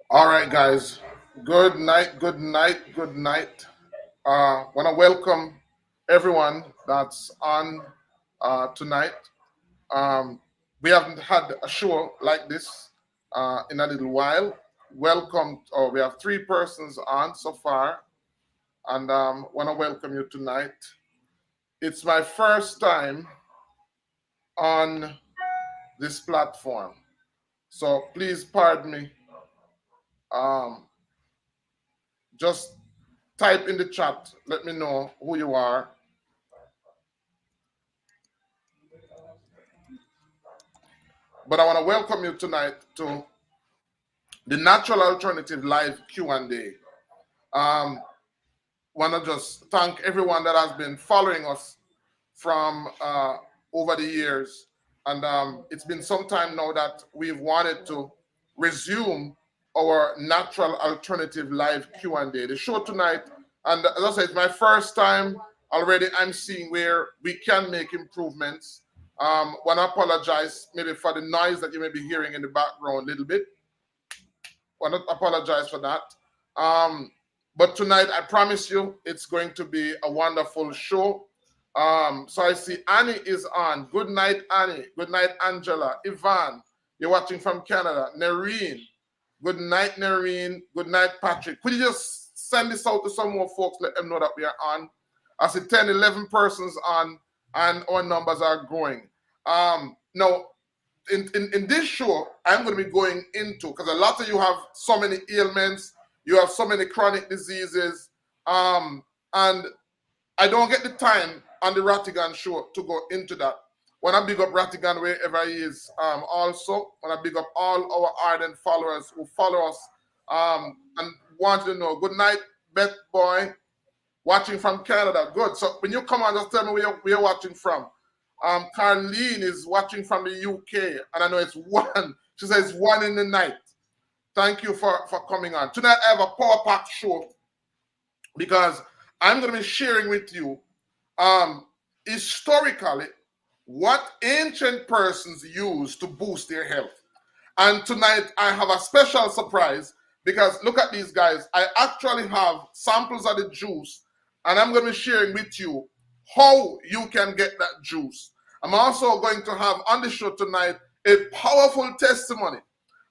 All right, guys. Good night, good night, good night. Want to welcome everyone that's on tonight. Um, we haven't had a show like this in a little while. Welcome. We have three persons on so far, and want to welcome you tonight. It's my first time on this platform, so please pardon me. Um, just type in the chat. Let me know who you are. But I want to welcome you tonight to the Natural Alternative Live Q&A. Want to just thank everyone that has been following us from over the years. And it's been some time now that we've wanted to resume our Natural Alternative Live Q&A. The show tonight, and as I said, it's my first time already. I'm seeing where we can make improvements. Want to apologize maybe for the noise that you may be hearing in the background a little bit. Want to apologize for that. But tonight, I promise you, it's going to be a wonderful show. So I see Annie is on. Good night, Annie. Good night, Angela. Ivan, you're watching from Canada. Nereen. Good night, Nereen. Good night, Patrick. Could you just send this out to some more folks, let them know that we are on? I see 10, 11 persons on, and our numbers are growing. Now, in this show, I'm going to be going into, because a lot of you have so many ailments, you have so many chronic diseases, and I don't get the time on the Rattigan show to go into that. When I big up Rattigan wherever he is, also, when I big up all our ardent followers who follow us and want to know, good night, Beth Boy, watching from Canada. Good. So when you come on, just tell me where you're watching from. Carleen is watching from the UK, and I know it's one. She says 1 in the night. Thank you for coming on. Tonight I have a power pack show because I'm going to be sharing with you historically what ancient persons use to boost their health. And tonight I have a special surprise because look at these guys. I actually have samples of the juice, and I'm going to be sharing with you how you can get that juice. I'm also going to have on the show tonight a powerful testimony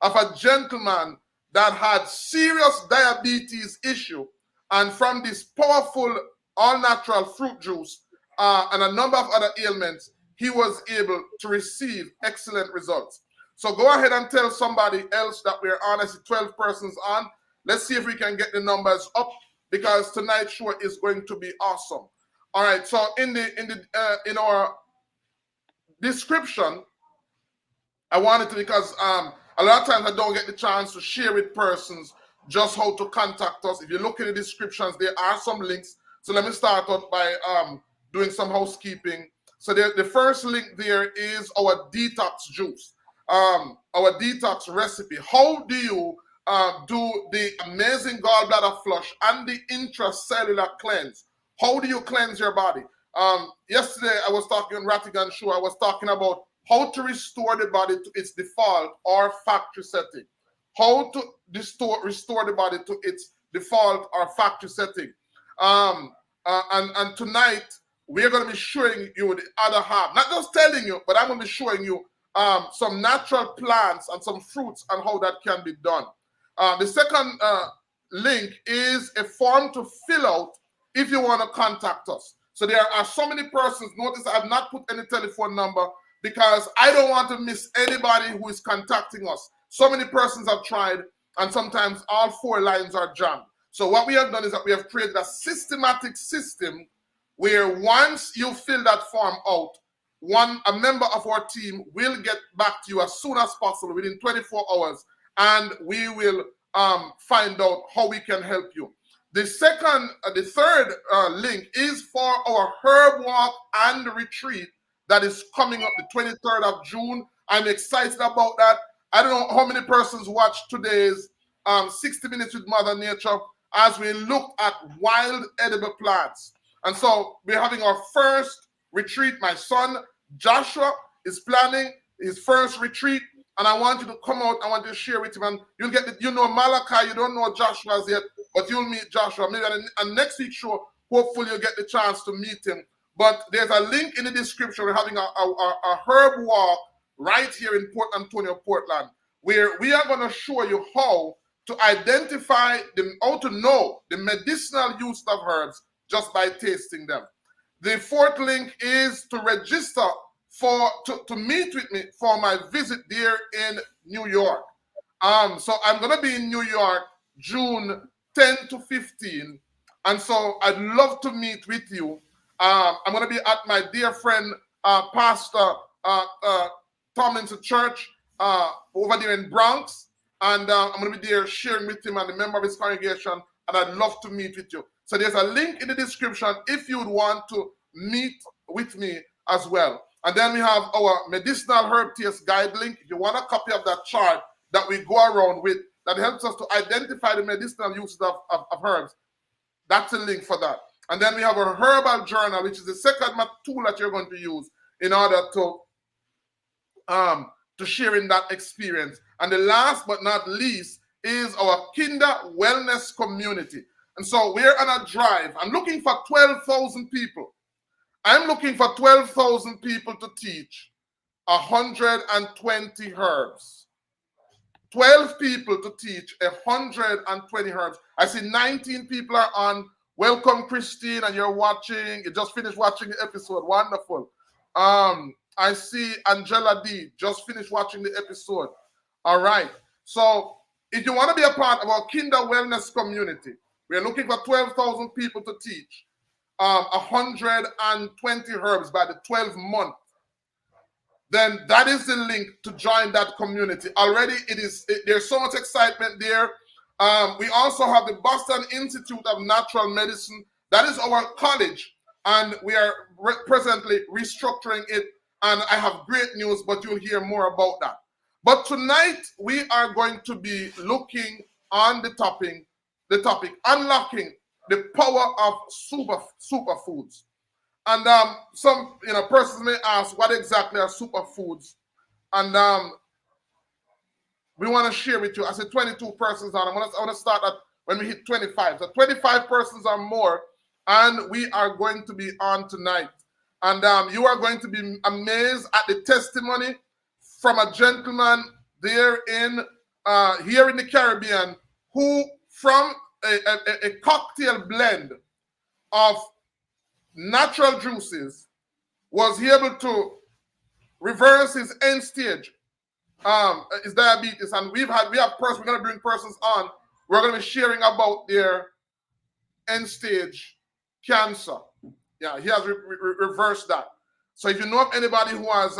of a gentleman that had serious diabetes issue, and from this powerful all-natural fruit juice and a number of other ailments, he was able to receive excellent results. So go ahead and tell somebody else that we're on. I see 12 persons on. Let's see if we can get the numbers up because tonight's show is going to be awesome. All right, so in our description, I wanted to, because a lot of times I don't get the chance to share with persons just how to contact us. If you look in the descriptions, there are some links. So let me start out by doing some housekeeping. So the first link there is our detox juice, our detox recipe. How do you do the amazing gallbladder flush and the intracellular cleanse? How do you cleanse your body? Yesterday, I was talking on Rattigan Show, I was talking about how to restore the body to its default or factory setting. How to restore the body to its default or factory setting. And tonight, we're going to be showing you the other half. Not just telling you, but I'm going to be showing you some natural plants and some fruits and how that can be done. The second link is a form to fill out if you want to contact us. So there are so many persons. Notice I have not put any telephone number because I don't want to miss anybody who is contacting us. So many persons have tried, and sometimes all 4 lines are jammed. So what we have done is that we have created a systematic system where once you fill that form out, a member of our team will get back to you as soon as possible within 24 hours, and we will find out how we can help you. The third link is for our herb walk and retreat that is coming up the 23rd of June. I'm excited about that. I don't know how many persons watched today's 60 Minutes with Mother Nature as we looked at wild edible plants. And so we're having our first retreat. My son Joshua is planning his first retreat and I want you to come out. I want you to share with him, and you'll get you know Malachi. You don't know Joshua as yet, but you'll meet Joshua. Maybe on next week's show, hopefully you'll get the chance to meet him. But there's a link in the description. We're having a herb walk right here in Port Antonio, Portland, where we are going to show you how to identify how to know the medicinal use of herbs just by tasting them. The fourth link is to register to meet with me for my visit there in New York. So I'm going to be in New York June 10 to 15. And so I'd love to meet with you. I'm going to be at my dear friend, Pastor Tomlinson Church over there in Bronx. And I'm going to be there sharing with him and the member of his congregation. And I'd love to meet with you. So there's a link in the description if you would want to meet with me as well. And then we have our medicinal herb taste guide link. If you want a copy of that chart that we go around with, that helps us to identify the medicinal uses of herbs, that's a link for that. And then we have a herbal journal, which is the second tool that you're going to use in order to share in that experience. And the last but not least is our Kinder Wellness Community. And so we're on a drive. I'm looking for 12,000 people. I'm looking for 12,000 people to teach 120 herbs. 12 people to teach 120 herbs. I see 19 people are on. Welcome, Christine, and you're watching. You just finished watching the episode. Wonderful. I see Angela D. just finished watching the episode. All right. So if you want to be a part of our Kinder Wellness Community, we're looking for 12,000 people to teach 120 herbs by the 12th month. Then that is the link to join that community. Already there's so much excitement there. We also have the Boston Institute of Natural Medicine. That is our college, and we are presently restructuring it. And I have great news, but you'll hear more about that. But tonight we are going to be looking on the topic unlocking the power of superfoods. And some persons may ask, what exactly are superfoods? And we want to share with you. I said 22 persons on. I want to start at when we hit 25. So 25 persons or more, and we are going to be on tonight. And you are going to be amazed at the testimony from a gentleman there here in the Caribbean who, from a cocktail blend of natural juices, was able to reverse his end stage, his diabetes. And we're going to bring persons on. We're going to be sharing about their end stage cancer. Yeah, he has reversed that. So if you know of anybody who has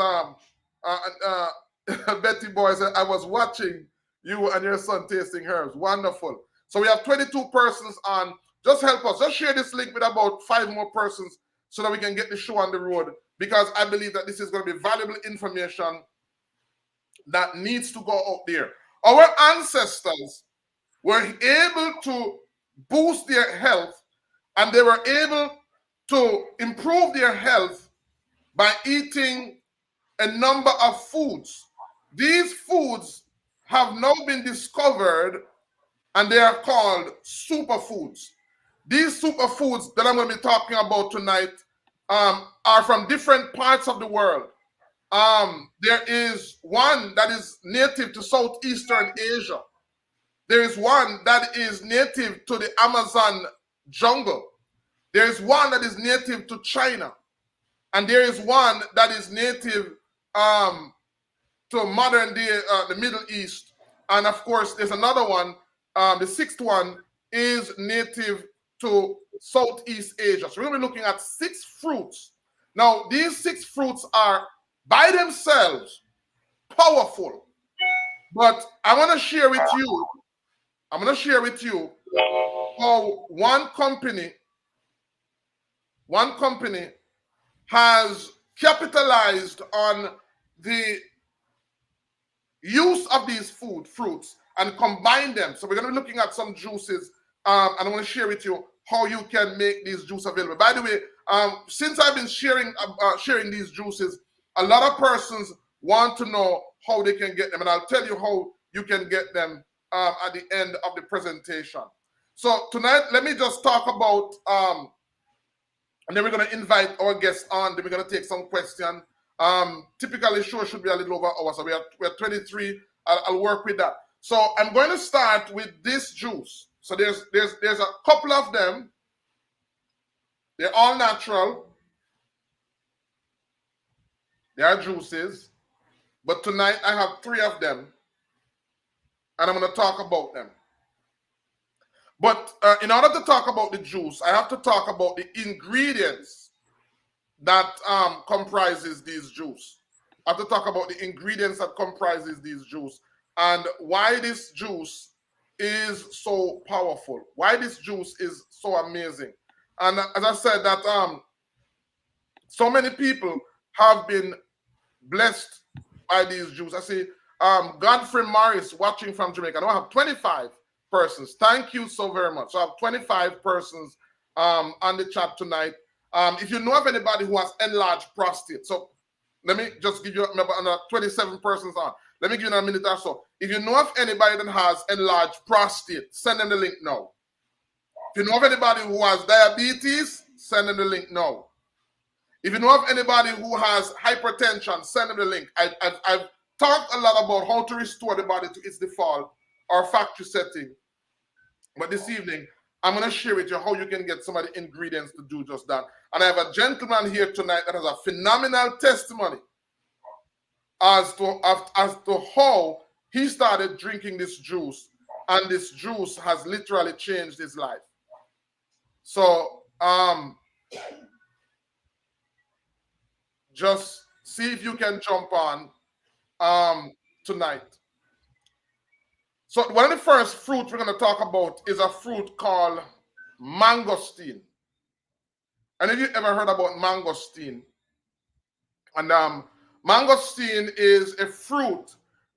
Betty Boy said, I was watching you and your son tasting herbs. Wonderful. So we have 22 persons on. Just help us. Just share this link with about 5 more persons so that we can get the show on the road, because I believe that this is going to be valuable information that needs to go out there. Our ancestors were able to boost their health, and they were able to improve their health by eating a number of foods. These foods have now been discovered, and they are called superfoods. These superfoods that I'm going to be talking about tonight are from different parts of the world. There is one that is native to Southeastern Asia. There is one that is native to the Amazon jungle. There is one that is native to China. And there is one that is native to modern day, the Middle East. And of course, there's another one, the 6th one is native to Southeast Asia. So we're going to be looking at 6 fruits. Now, these 6 fruits are by themselves powerful. But I want to share with you, how one company has capitalized on the use of these fruits and combine them. So we're going to be looking at some juices, and I want to share with you how you can make these juices available. By the way, since I've been sharing these juices, a lot of persons want to know how they can get them, and I'll tell you how you can get them at the end of the presentation. So tonight, let me just talk about, and then we're going to invite our guests on. Then we're going to take some questions. Typically, show should be a little over hours. So we're 23. I'll work with that. So I'm going to start with this juice. So there's a couple of them. They're all natural. They are juices. But tonight I have 3 of them, and I'm going to talk about them. But in order to talk about the juice, I have to talk about the ingredients that comprises these juice. I have to talk about the ingredients that comprises these juice and why this juice is so powerful, why this juice is so amazing. And as I said, that so many people have been blessed by these juice. I see Godfrey Morris watching from Jamaica. Now I have 25 persons. Thank you so very much. So I have 25 persons on the chat tonight. If you know of anybody who has enlarged prostate, so let me just give you another 27 persons on. Let me give you a minute or so. If you know of anybody that has enlarged prostate, send them the link now. If you know of anybody who has diabetes, send them the link now. If you know of anybody who has hypertension, send them the link. I've talked a lot about how to restore the body to its default or factory setting. But this evening, I'm going to share with you how you can get some of the ingredients to do just that. And I have a gentleman here tonight that has a phenomenal testimony as to how he started drinking this juice, and this juice has literally changed his life. So just see if you can jump on tonight. So one of the first fruits we're going to talk about is a fruit called mangosteen. And if you ever heard about mangosteen, and mangosteen is a fruit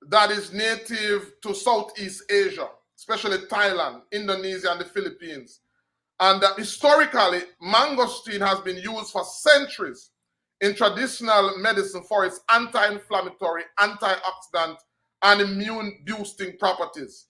that is native to Southeast Asia, especially Thailand, Indonesia, and the Philippines. And historically, mangosteen has been used for centuries in traditional medicine for its anti-inflammatory, antioxidant, and immune-boosting properties.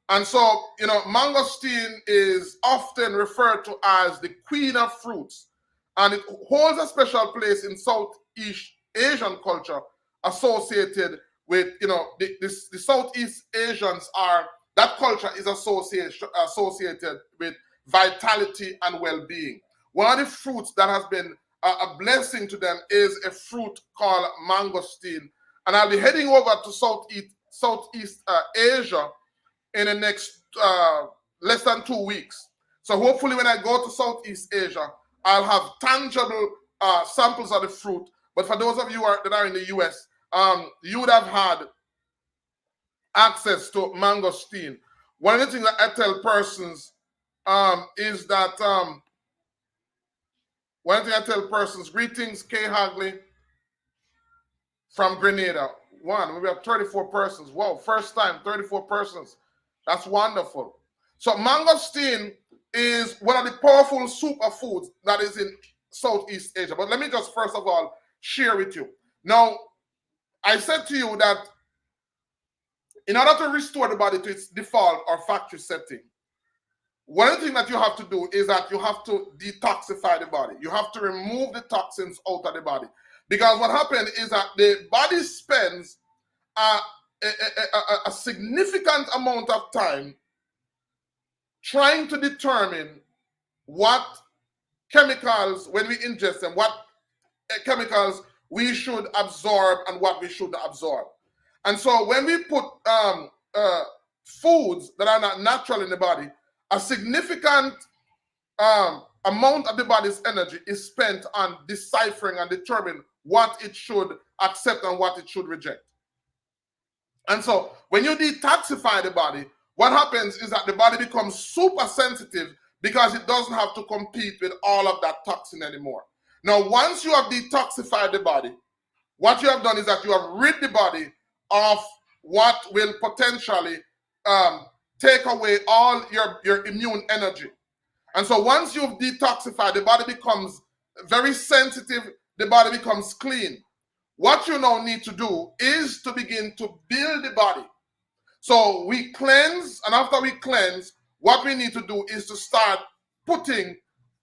And so, you know, mangosteen is often referred to as the queen of fruits, and it holds a special place in Southeast Asian culture associated with, you know, the Southeast Asians are, that culture is associated with vitality and well-being. One of the fruits that has been a blessing to them is a fruit called mangosteen. And I'll be heading over to Southeast Asia in the next less than 2 weeks. So hopefully when I go to Southeast Asia, I'll have tangible samples of the fruit. But for those of you that are in the US, you would have had access to mangosteen. One of the things that I tell persons is that one thing I tell persons, greetings, Kay Hagley from Grenada. We have 34 persons. Wow, first time, 34 persons. That's wonderful. So mangosteen is one of the powerful superfoods that is in Southeast Asia. But let me just first of all share with you. Now, I said to you that in order to restore the body to its default or factory setting, one thing that you have to do is that you have to detoxify the body. You have to remove the toxins out of the body. Because what happens is that the body spends a significant amount of time trying to determine what chemicals, when we ingest them, what chemicals we should absorb and what we should absorb. And so when we put foods that are not natural in the body, a significant amount of the body's energy is spent on deciphering and determining what it should accept and what it should reject. And so when you detoxify the body, what happens is that the body becomes super sensitive because it doesn't have to compete with all of that toxin anymore. Now, once you have detoxified the body, what you have done is that you have rid the body of what will potentially take away all your immune energy. And so once you've detoxified, the body becomes very sensitive, the body becomes clean. what you now need to do is to begin to build the body. So we cleanse, and after we cleanse, what we need to do is to start putting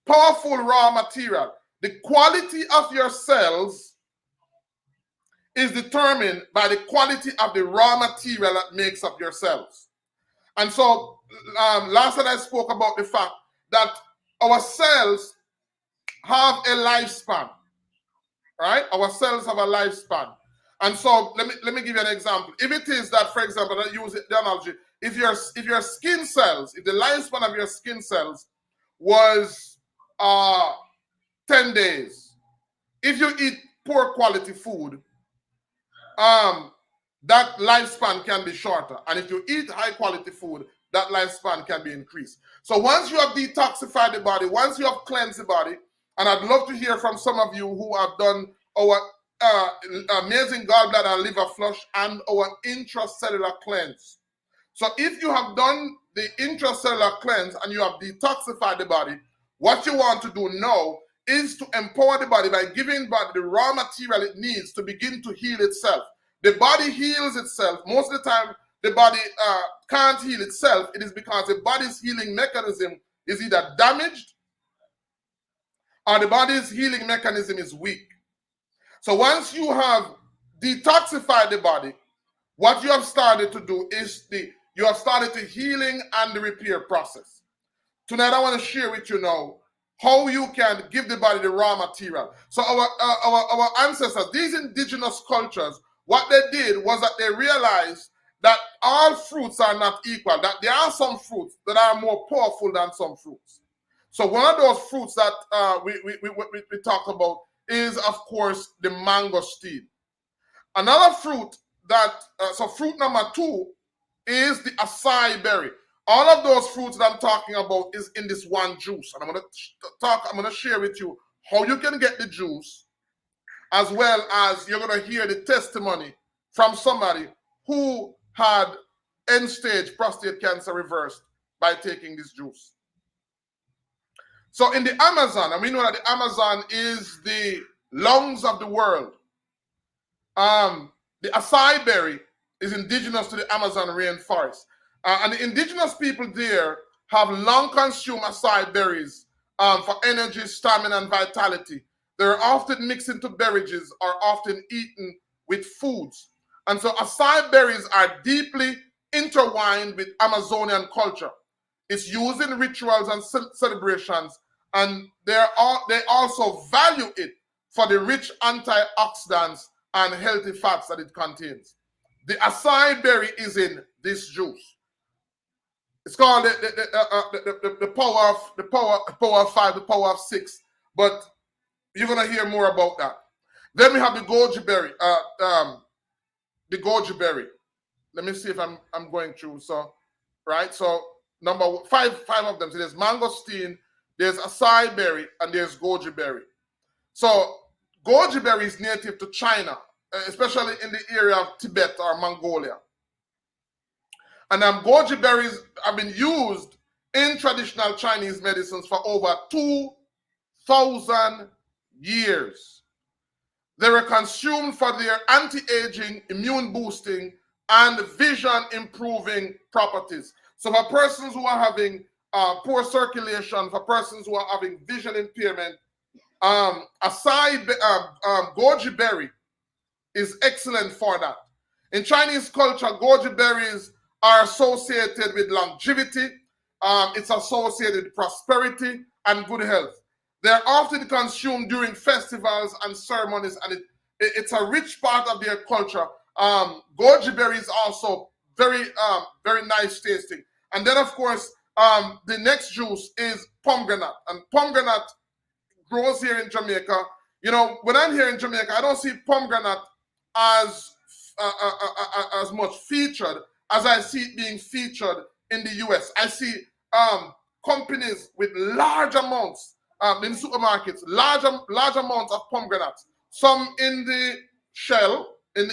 powerful raw material. The quality of your cells is determined by the quality of the raw material that makes up your cells. And so last night I spoke about the fact that our cells have a lifespan, right? Our cells have a lifespan. And so let me give you an example. If it is that, for example, I use the analogy, if your skin cells, if the lifespan of your skin cells was 10 days, if you eat poor quality food, that lifespan can be shorter. And if you eat high quality food, that lifespan can be increased. So once you have detoxified the body, once you have cleansed the body, and I'd love to hear from some of you who have done our amazing gallbladder and liver flush and our intracellular cleanse. So if you have done the intracellular cleanse and you have detoxified the body, what you want to do now is to empower the body by giving body the raw material it needs to begin to heal itself. The body heals itself. Most of the time, the body can't heal itself. It is because the body's healing mechanism is either damaged or the body's healing mechanism is weak. So once you have detoxified the body, what you have started to do is you have started the healing and the repair process. Tonight I want to share with you now how you can give the body the raw material. So our ancestors, these indigenous cultures, what they did was that they realized that all fruits are not equal, that there are some fruits that are more powerful than some fruits. So one of those fruits that we talk about is, of course, the mangosteen. Another fruit that, so fruit number 2 is the acai berry. All of those fruits that I'm talking about is in this one juice. And I'm going to share with you how you can get the juice, as well as you're going to hear the testimony from somebody who had end-stage prostate cancer reversed by taking this juice. So in the Amazon, and we know that the Amazon is the lungs of the world. The acai berry is indigenous to the Amazon rainforest. And the indigenous people there have long consumed acai berries for energy, stamina, and vitality. They're often mixed into beverages or often eaten with foods. And so acai berries are deeply intertwined with Amazonian culture. It's used in rituals and celebrations, and they also value it for the rich antioxidants and healthy fats that it contains. The acai berry is in this juice. It's called the power of 5, the power of 6, but you're gonna hear more about that. Then we have the goji berry. The goji berry. Let me see if I'm going through. So, right. So number 5 of them. So there's mangosteen, there's acai berry, and there's goji berry. So goji berry is native to China, especially in the area of Tibet or Mongolia. And goji berries have been used in traditional Chinese medicines for over 2,000 years. They were consumed for their anti-aging, immune boosting, and vision improving properties. So for persons who are having poor circulation, for persons who are having vision impairment, goji berry is excellent for that. In Chinese culture, goji berries are associated with longevity. It's associated with prosperity and good health. They're often consumed during festivals and ceremonies, and it's a rich part of their culture. Goji berry is also very nice tasting. And then, of course, the next juice is pomegranate. And pomegranate grows here in Jamaica. You know, when I'm here in Jamaica, I don't see pomegranate as much featured as I see it being featured in the US. I see companies with large amounts in supermarkets, large amounts of pomegranates, some in the shell, in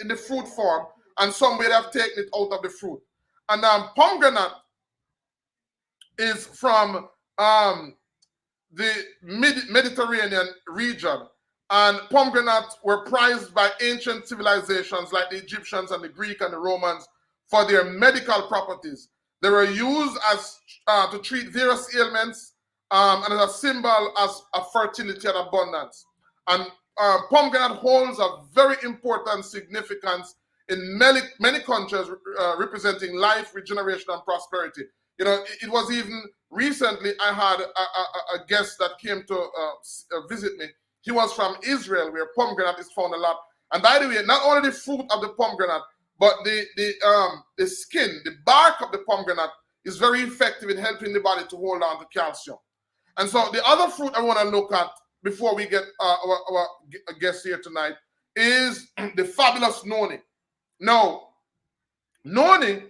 the fruit form, and some where they have taken it out of the fruit. And pomegranate is from the Mediterranean region, And pomegranates were prized by ancient civilizations like the Egyptians and the Greek and the Romans for their medical properties. They were used as to treat various ailments and as a symbol of fertility and abundance. And pomegranate holds a very important significance in many countries, representing life, regeneration, and prosperity. You know, it was even recently I had a guest that came to visit me. He was from Israel, where pomegranate is found a lot. And by the way, not only the fruit of the pomegranate, but the skin, the bark of the pomegranate is very effective in helping the body to hold on to calcium. And so the other fruit I want to look at before we get our guest here tonight is the fabulous Noni. Now, Noni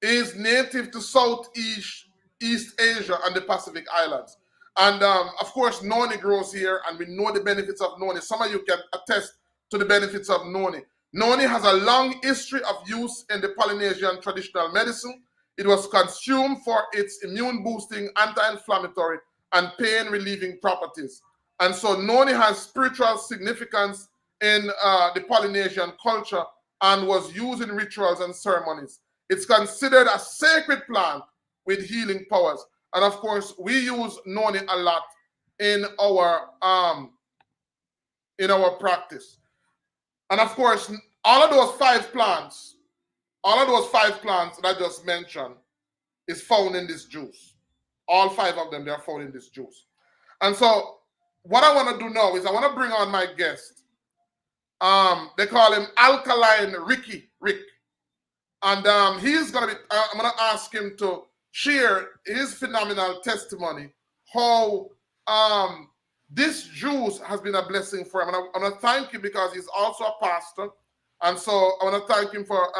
is native to Southeast Asia and the Pacific Islands. And of course, Noni grows here, and we know the benefits of Noni. Some of you can attest to the benefits of Noni. Noni has a long history of use in the Polynesian traditional medicine. It was consumed for its immune-boosting, anti-inflammatory, and pain-relieving properties. And so Noni has spiritual significance in the Polynesian culture and was used in rituals and ceremonies. It's considered a sacred plant with healing powers. And of course, we use Noni a lot in our practice. And of course, all of those five plants that I just mentioned is found in this juice. All five of them, they are found in this juice. And so what I want to do now is I want to bring on my guest. They call him Alkaline Ricky, Rick. And he's going to be, I'm going to ask him to share his phenomenal testimony, how this juice has been a blessing for him. And I want to thank him because he's also a pastor. And so I want to thank him for,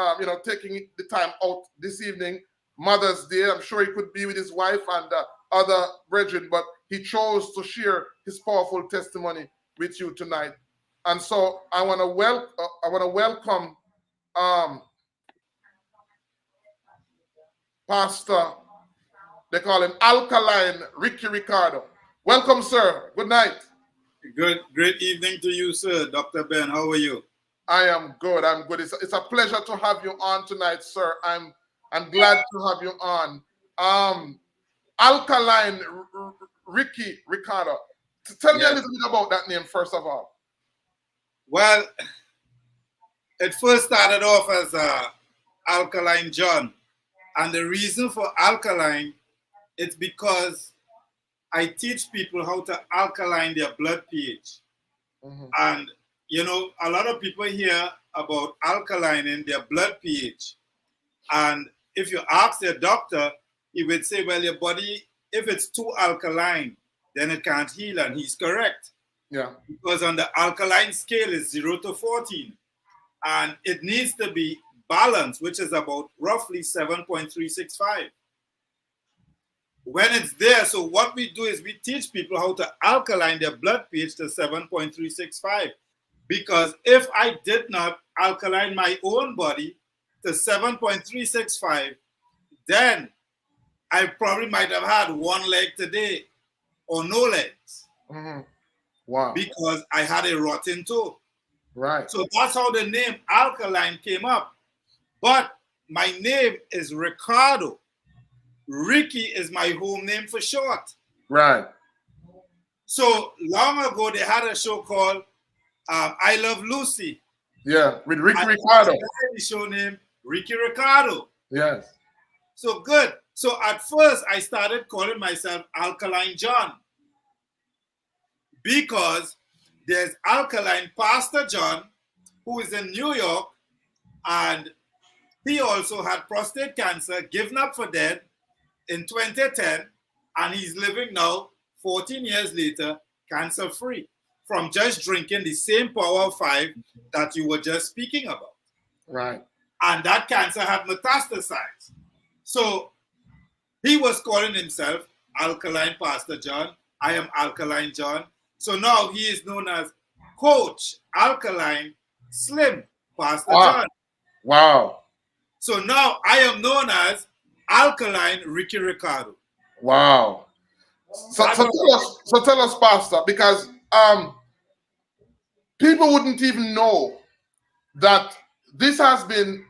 taking the time out this evening, Mother's Day. I'm sure he could be with his wife and other brethren, but he chose to share his powerful testimony with you tonight. And so I want to welcome Pastor, they call him Alkaline Ricky Ricardo. Welcome, sir. Good night. Great evening to you, sir. Dr. Ben, how are you? I am good. I'm good. It's a pleasure to have you on tonight, sir. I'm glad to have you on. Alkaline Ricky Ricardo. Tell me a little bit about that name, first of all. Well, it first started off as Alkaline John. And the reason for alkaline, it's because I teach people how to alkaline their blood pH. Mm-hmm. And, a lot of people hear about alkalining their blood pH. And if you ask their doctor, he would say, well, your body, if it's too alkaline, then it can't heal. And he's correct. Yeah. Because on the alkaline scale is 0 to 14. And it needs to be balance, which is about roughly 7.365. When it's there, so what we do is we teach people how to alkaline their blood pH to 7.365. Because if I did not alkaline my own body to 7.365, then I probably might have had one leg today or no legs. Mm-hmm. Wow. Because I had a rotten toe. Right. So that's how the name Alkaline came up. But my name is Ricardo. Ricky is my home name for short. Right. So long ago, they had a show called I Love Lucy. Yeah, with Ricky Ricardo. The show name Ricky Ricardo. Yes. So good. So at first, I started calling myself Alkaline John. Because there's Alkaline Pastor John, who is in New York, and he also had prostate cancer, given up for dead in 2010, and he's living now, 14 years later, cancer-free, from just drinking the same Power 5 that you were just speaking about. Right. And that cancer had metastasized. So he was calling himself Alkaline Pastor John. I am Alkaline John. So now he is known as Coach Alkaline Slim Pastor John. Wow. So now I am known as Alkaline Ricky Ricardo. Wow. So tell us, Pastor, because people wouldn't even know that this has been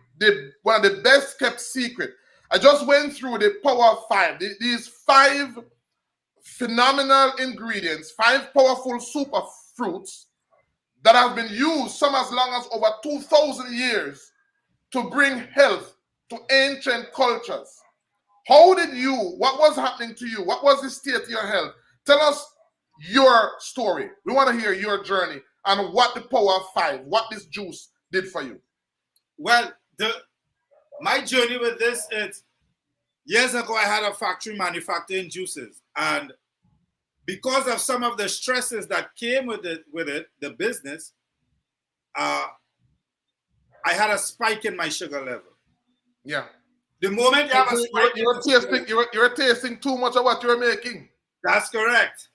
one of the best kept secret. I just went through the power of five. These five phenomenal ingredients, five powerful super fruits that have been used some as long as over 2,000 years to bring health to ancient cultures. How did you, what was happening to you? What was the state of your health? Tell us your story. We want to hear your journey and what the power of five, what this juice did for you. Well, my journey with this is, years ago I had a factory manufacturing juices, and because of some of the stresses that came with it, the business, I had a spike in my sugar level. Yeah. The moment you have a spike, you're tasting too much of what you're making. That's correct.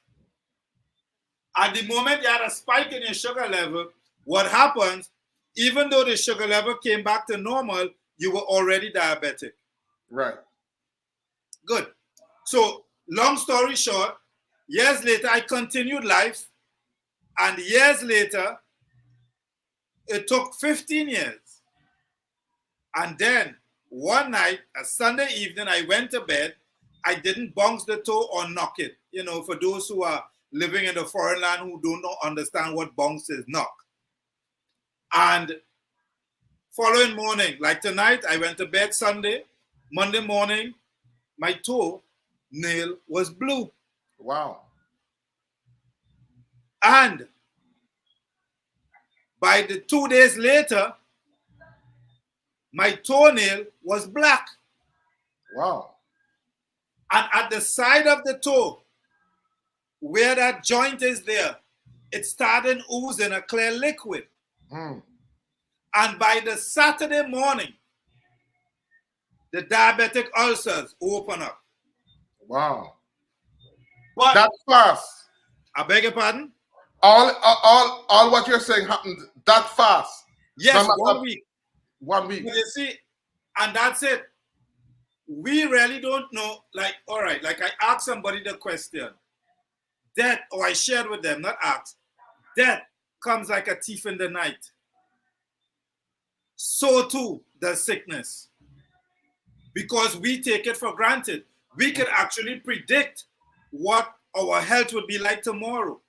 At the moment you had a spike in your sugar level, what happens, even though the sugar level came back to normal, you were already diabetic. Right. Good. So, long story short, years later, I continued life. And years later, it took 15 years. And then, one night, a Sunday evening, I went to bed. I didn't bounce the toe or knock it. You know, for those who are living in a foreign land who do not understand what bounce is, knock. And following morning, like tonight, I went to bed Sunday. Monday morning, my toe nail was blue. Wow. And by the 2 days later, my toenail was black. Wow. And at the side of the toe, where that joint is there, it started oozing a clear liquid. Mm. And by the Saturday morning, the diabetic ulcers open up. Wow. But that's fast. I beg your pardon? All what you're saying happened that fast. Yes, 1 week. 1 week. But you see, and that's it. We really don't know, like, all right, like I asked somebody the question. Death, or I shared with them, not asked. Death comes like a thief in the night. So too does sickness. Because we take it for granted. We can actually predict what our health will be like tomorrow.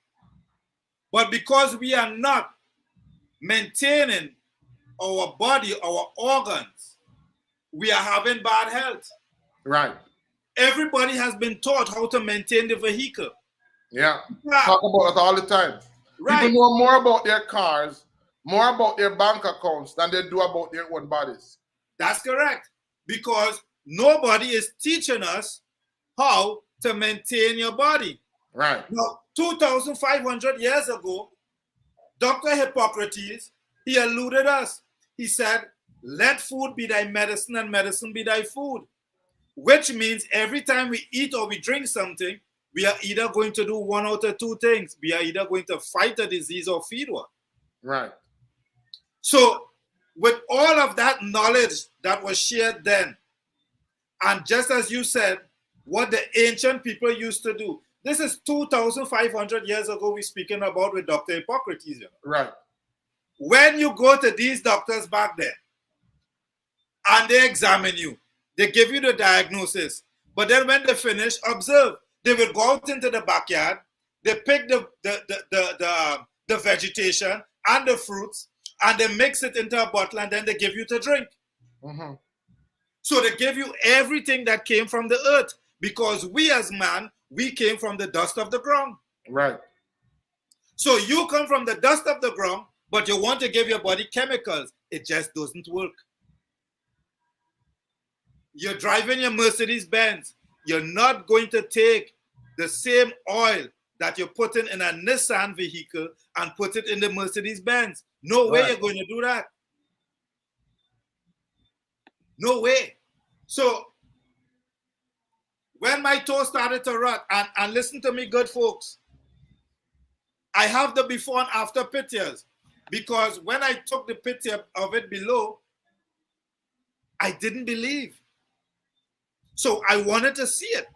But because we are not maintaining our body, our organs, we are having bad health. Right. Everybody has been taught how to maintain the vehicle. Yeah. Talk about it all the time. Right. People know more about their cars, more about their bank accounts than they do about their own bodies. That's correct. Because nobody is teaching us how to maintain your body. Right. Now, 2,500 years ago, Dr. Hippocrates, he alluded us. He said, let food be thy medicine and medicine be thy food. Which means every time we eat or we drink something, we are either going to do one out of two things. We are either going to fight a disease or feed one. Right. So with all of that knowledge that was shared then, and just as you said, what the ancient people used to do, this is 2,500 years ago we're speaking about with Dr. Hippocrates. You know? Right. When you go to these doctors back then, and they examine you, they give you the diagnosis, but then when they finish, observe. They will go out into the backyard, they pick the vegetation and the fruits, and they mix it into a bottle, and then they give you to drink. Mm-hmm. So they give you everything that came from the earth, because we as man, we came from the dust of the ground. Right. So you come from the dust of the ground, but you want to give your body chemicals. It just doesn't work. You're driving your Mercedes Benz. You're not going to take the same oil that you're putting in a Nissan vehicle and put it in the Mercedes Benz. No way you're going to do that. No way. So when my toe started to rot, and listen to me, good folks, I have the before and after pictures, because when I took the picture of it below, I didn't believe. So I wanted to see it.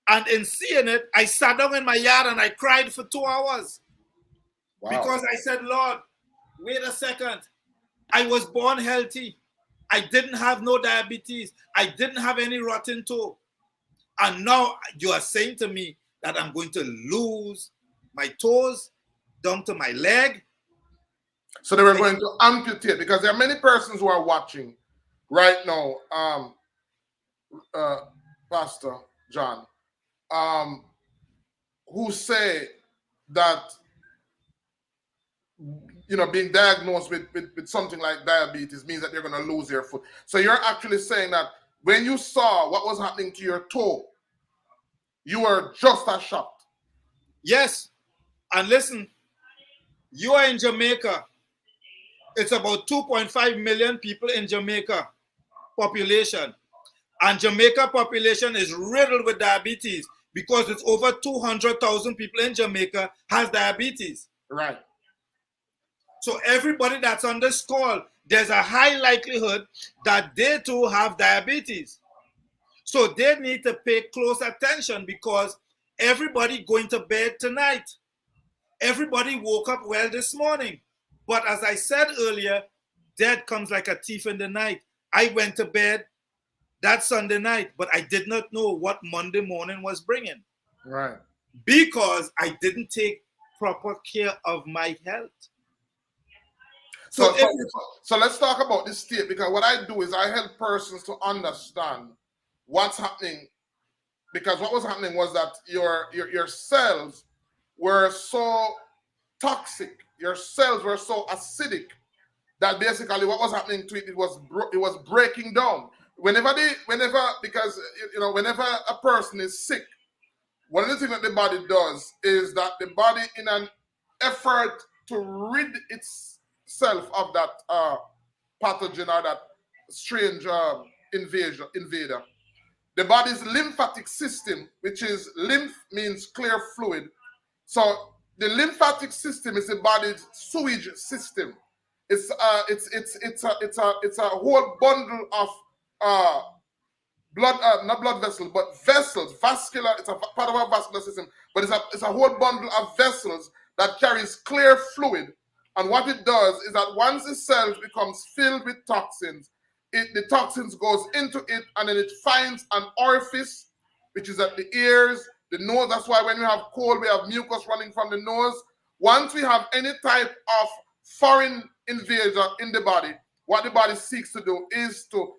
And in seeing it, I sat down in my yard and I cried for 2 hours. Wow. Because I said, Lord, wait a second. I was born healthy. I didn't have no diabetes. I didn't have any rotten toe. And now you are saying to me that I'm going to lose my toes down to my leg. So they were going to amputate, because there are many persons who are watching right now, Pastor John, who say that, being diagnosed with something like diabetes means that you're going to lose your foot. So you're actually saying that when you saw what was happening to your toe, you were just as shocked. Yes. And listen, you are in Jamaica. It's about 2.5 million people in Jamaica population. And Jamaica population is riddled with diabetes because it's over 200,000 people in Jamaica has diabetes. Right. So everybody that's on this call, there's a high likelihood that they too have diabetes. So they need to pay close attention, because everybody going to bed tonight. Everybody woke up well this morning. But as I said earlier, death comes like a thief in the night. I went to bed that Sunday night, but I did not know what Monday morning was bringing. Right. Because I didn't take proper care of my health. So let's talk about this state, because what I do is I help persons to understand what's happening. Because what was happening was that your cells were so toxic, your cells were so acidic, that basically what was happening to it, it was breaking down. Whenever a person is sick, one of the things that the body does is that the body, in an effort to rid itself of that pathogen or that strange invader, the body's lymphatic system, which is lymph means clear fluid. So the lymphatic system is the body's sewage system. It's a whole bundle of blood, not blood vessels, but vessels, vascular. It's a part of our vascular system, but it's a whole bundle of vessels that carries clear fluid. And what it does is that once the cells becomes filled with toxins, the toxins goes into it, and then it finds an orifice, which is at the ears, the nose. That's why when we have cold, we have mucus running from the nose. Once we have any type of foreign invader in the body, what the body seeks to do is to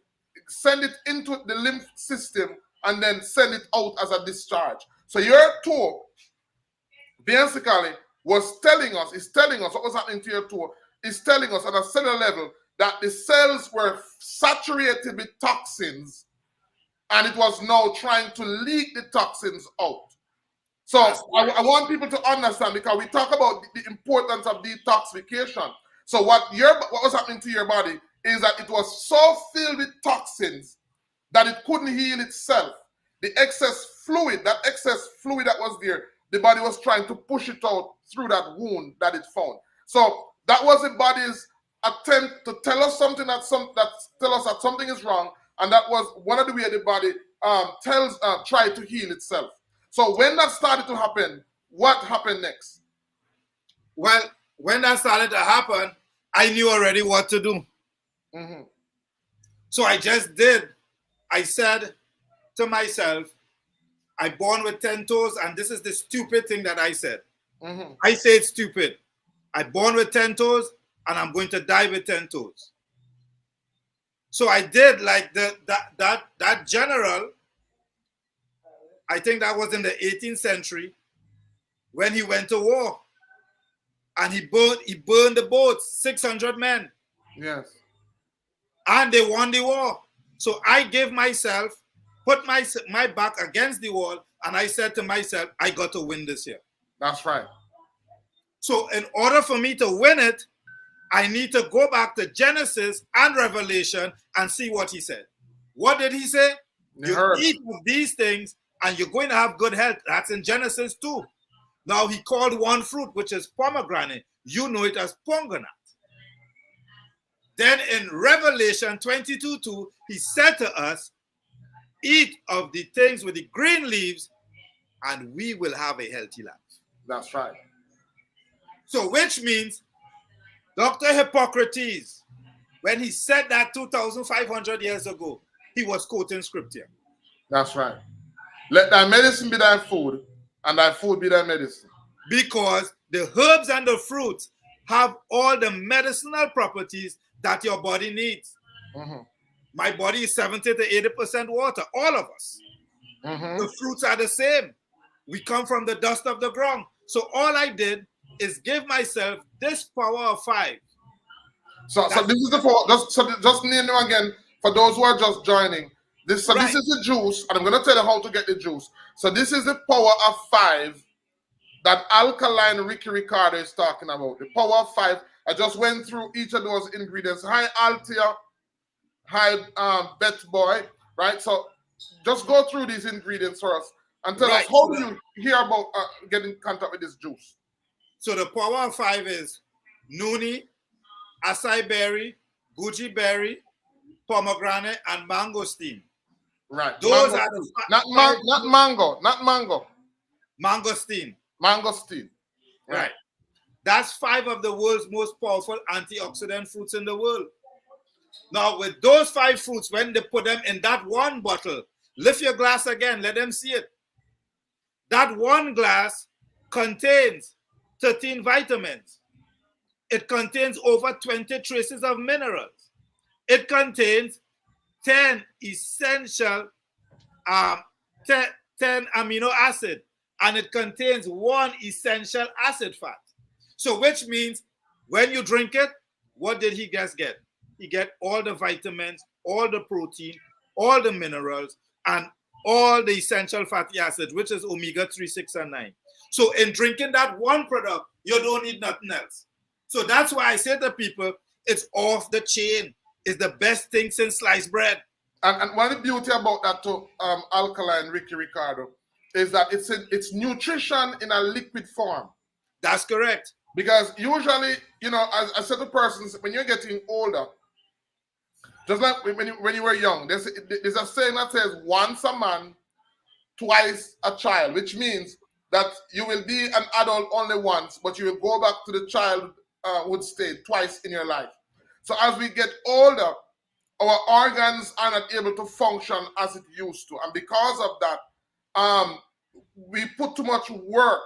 send it into the lymph system and then send it out as a discharge. So your toe basically is telling us what was happening to your toe, is telling us at a cellular level that the cells were saturated with toxins, and it was now trying to leak the toxins out. So I want people to understand, because we talk about the importance of detoxification. So what was happening to your body is that it was so filled with toxins that it couldn't heal itself. The excess fluid that was there, the body was trying to push it out through that wound that it found. So that was the body's attempt to tell us something tell us that something is wrong, and that was one of the ways the body try to heal itself. So when that started to happen, what happened next? Well, when that started to happen, I knew already what to do. Mm-hmm. So I just did. I said to myself, I born with 10 toes, and this is the stupid thing that I said. Mm-hmm. I say it's stupid. I born with 10 toes, and I'm going to die with 10 toes. So I did like that general. I think that was in the 18th century, when he went to war, and he burned the boats, 600 men. Yes. And they won the war. So I gave myself, put my back against the wall, and I said to myself, I got to win this year. That's right. So in order for me to win it, I need to go back to Genesis and Revelation and see what he said. What did he say? You eat of these things and you're going to have good health. That's in Genesis 2. Now he called one fruit, which is pomegranate. You know it as pomegranate. Then in Revelation 22:2, he said to us, eat of the things with the green leaves and we will have a healthy life. That's right. So which means Dr. Hippocrates, when he said that 2,500 years ago, he was quoting scripture. That's right. Let thy medicine be thy food, and thy food be thy medicine. Because the herbs and the fruits have all the medicinal properties that your body needs. Mm-hmm. My body is 70 to 80% water, all of us. Mm-hmm. The fruits are the same. We come from the dust of the ground. So all I did is give myself this power of 5. So this is the power. Just name them again for those who are just joining. This is the juice, and I'm going to tell you how to get the juice. So this is the power of 5 that Alkaline Ricky Ricardo is talking about. The power of 5. I just went through each of those ingredients. Hi, Altia. Hi, Bet Boy. Right? So just go through these ingredients for us and tell us how do you hear about getting in contact with this juice. So the power of 5 is Noni, Acai berry, goji berry, pomegranate, and mangosteen. Right. Those are the not mango. Mangosteen. Mangosteen. Right. That's 5 of the world's most powerful antioxidant fruits in the world. Now, with those 5 fruits, when they put them in that one bottle, lift your glass again, let them see it. That one glass contains 13 vitamins. It contains over 20 traces of minerals. It contains 10 essential 10 amino acid, and it contains 1 essential acid fat. So which means when you drink it, what did he just get? He get all the vitamins, all the protein, all the minerals, and all the essential fatty acids, which is omega-3, 6, and 9. So in drinking that one product, you don't need nothing else. So that's why I say to people, it's off the chain. It's the best thing since sliced bread. And one of the beauty about that to Alkaline Ricky Ricardo is that it's nutrition in a liquid form. That's correct. Because usually, as I said to persons, when you're getting older, just like when you were young, there's a saying that says once a man, twice a child, which means that you will be an adult only once, but you will go back to the childhood state twice in your life. So as we get older, our organs are not able to function as it used to. And because of that, we put too much work.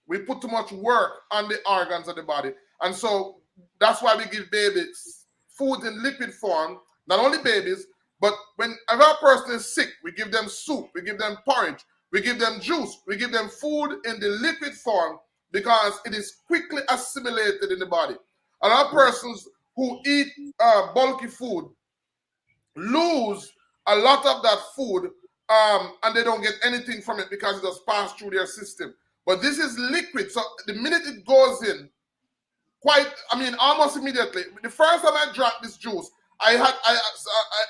We put too much work on the organs of the body. And so that's why we give babies food in liquid form. Not only babies, but whenever a person is sick, we give them soup, we give them porridge, we give them juice, we give them food in the liquid form because it is quickly assimilated in the body. A lot of persons who eat bulky food lose a lot of that food and they don't get anything from it because it just passed through their system. But this is liquid, so the minute it goes in, almost immediately. The first time I drank this juice, I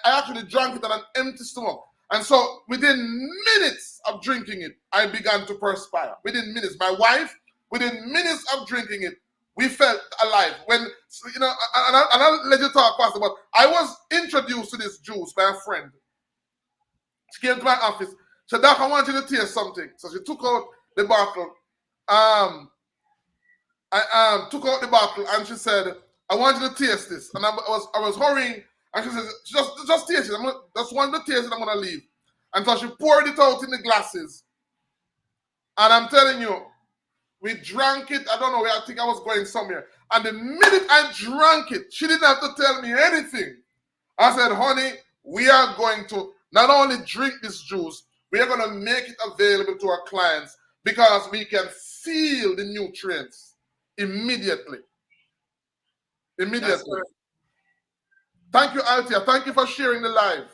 actually drank it on an empty stomach. And so within minutes of drinking it, I began to perspire. Within minutes. My wife, within minutes of drinking it, we felt alive. And I'll let you talk, Pastor, but I was introduced to this juice by a friend. She came to my office. She said, Doc, I want you to taste something. So she took out the bottle. I took out the bottle and she said, I want you to taste this. And I was hurrying, and she said, just taste it. Just want to taste it, I'm gonna leave. And so she poured it out in the glasses. And I'm telling you, we drank it. I don't know where, I think I was going somewhere. And the minute I drank it, she didn't have to tell me anything. I said, honey, we are going to not only drink this juice, we are going to make it available to our clients because we can feel the nutrients immediately. Immediately. Thank you, Altia. Thank you for sharing the live.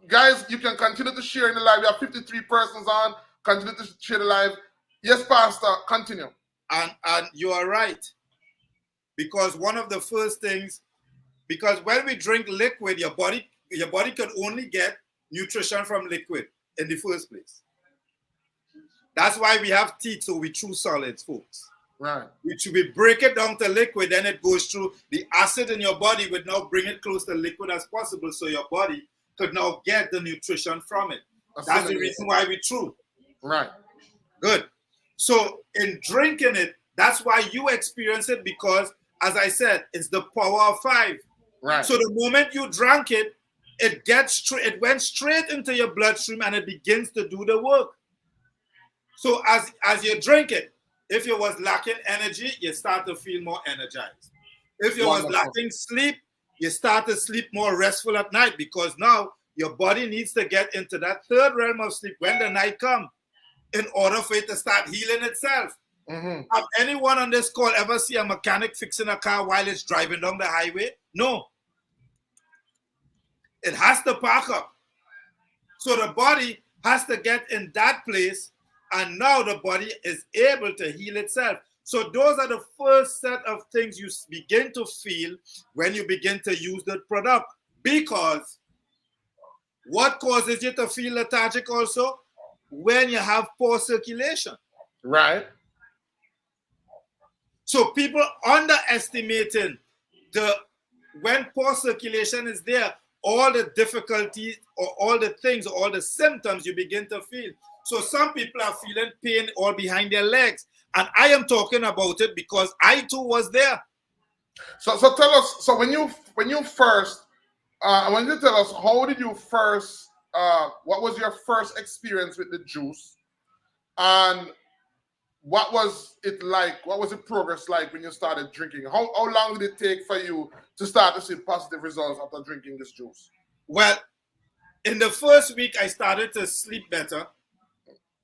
Guys, you can continue to share in the live. We have 53 persons on. Continue to share the live. Yes, Pastor, continue. And you are right. Because one of the first things, because when we drink liquid, your body can only get nutrition from liquid in the first place. That's why we have teeth, so we chew solids, folks. Right. We break it down to liquid, then it goes through the acid in your body would now bring it close to liquid as possible, so your body could now get the nutrition from it. That's the reason why we chew. Right. Good. So in drinking it, That's why you experience it, because, as I said, it's the power of 5. Right. So the moment you drank it, it went straight into your bloodstream and it begins to do the work. So as you drink it, if you was lacking energy, you start to feel more energized. If you was lacking sleep, you start to sleep more restful at night, because now your body needs to get into that third realm of sleep when the night comes in order for it to start healing itself. Mm-hmm. Have anyone on this call ever see a mechanic fixing a car while it's driving down the highway? No. It has to park up. So the body has to get in that place, and now the body is able to heal itself. So those are the first set of things you begin to feel when you begin to use the product. Because what causes you to feel lethargic also? When you have poor circulation. Right. So people underestimating when poor circulation is there, all the difficulties or all the things, all the symptoms you begin to feel. So some people are feeling pain all behind their legs. And I am talking about it because I too was there. So tell us, so when you first, I want you to tell us, how did you first, what was your first experience with the juice? And what was it like? What was the progress like when you started drinking? How long did it take for you to start to see positive results after drinking this juice? Well, in the first week, I started to sleep better.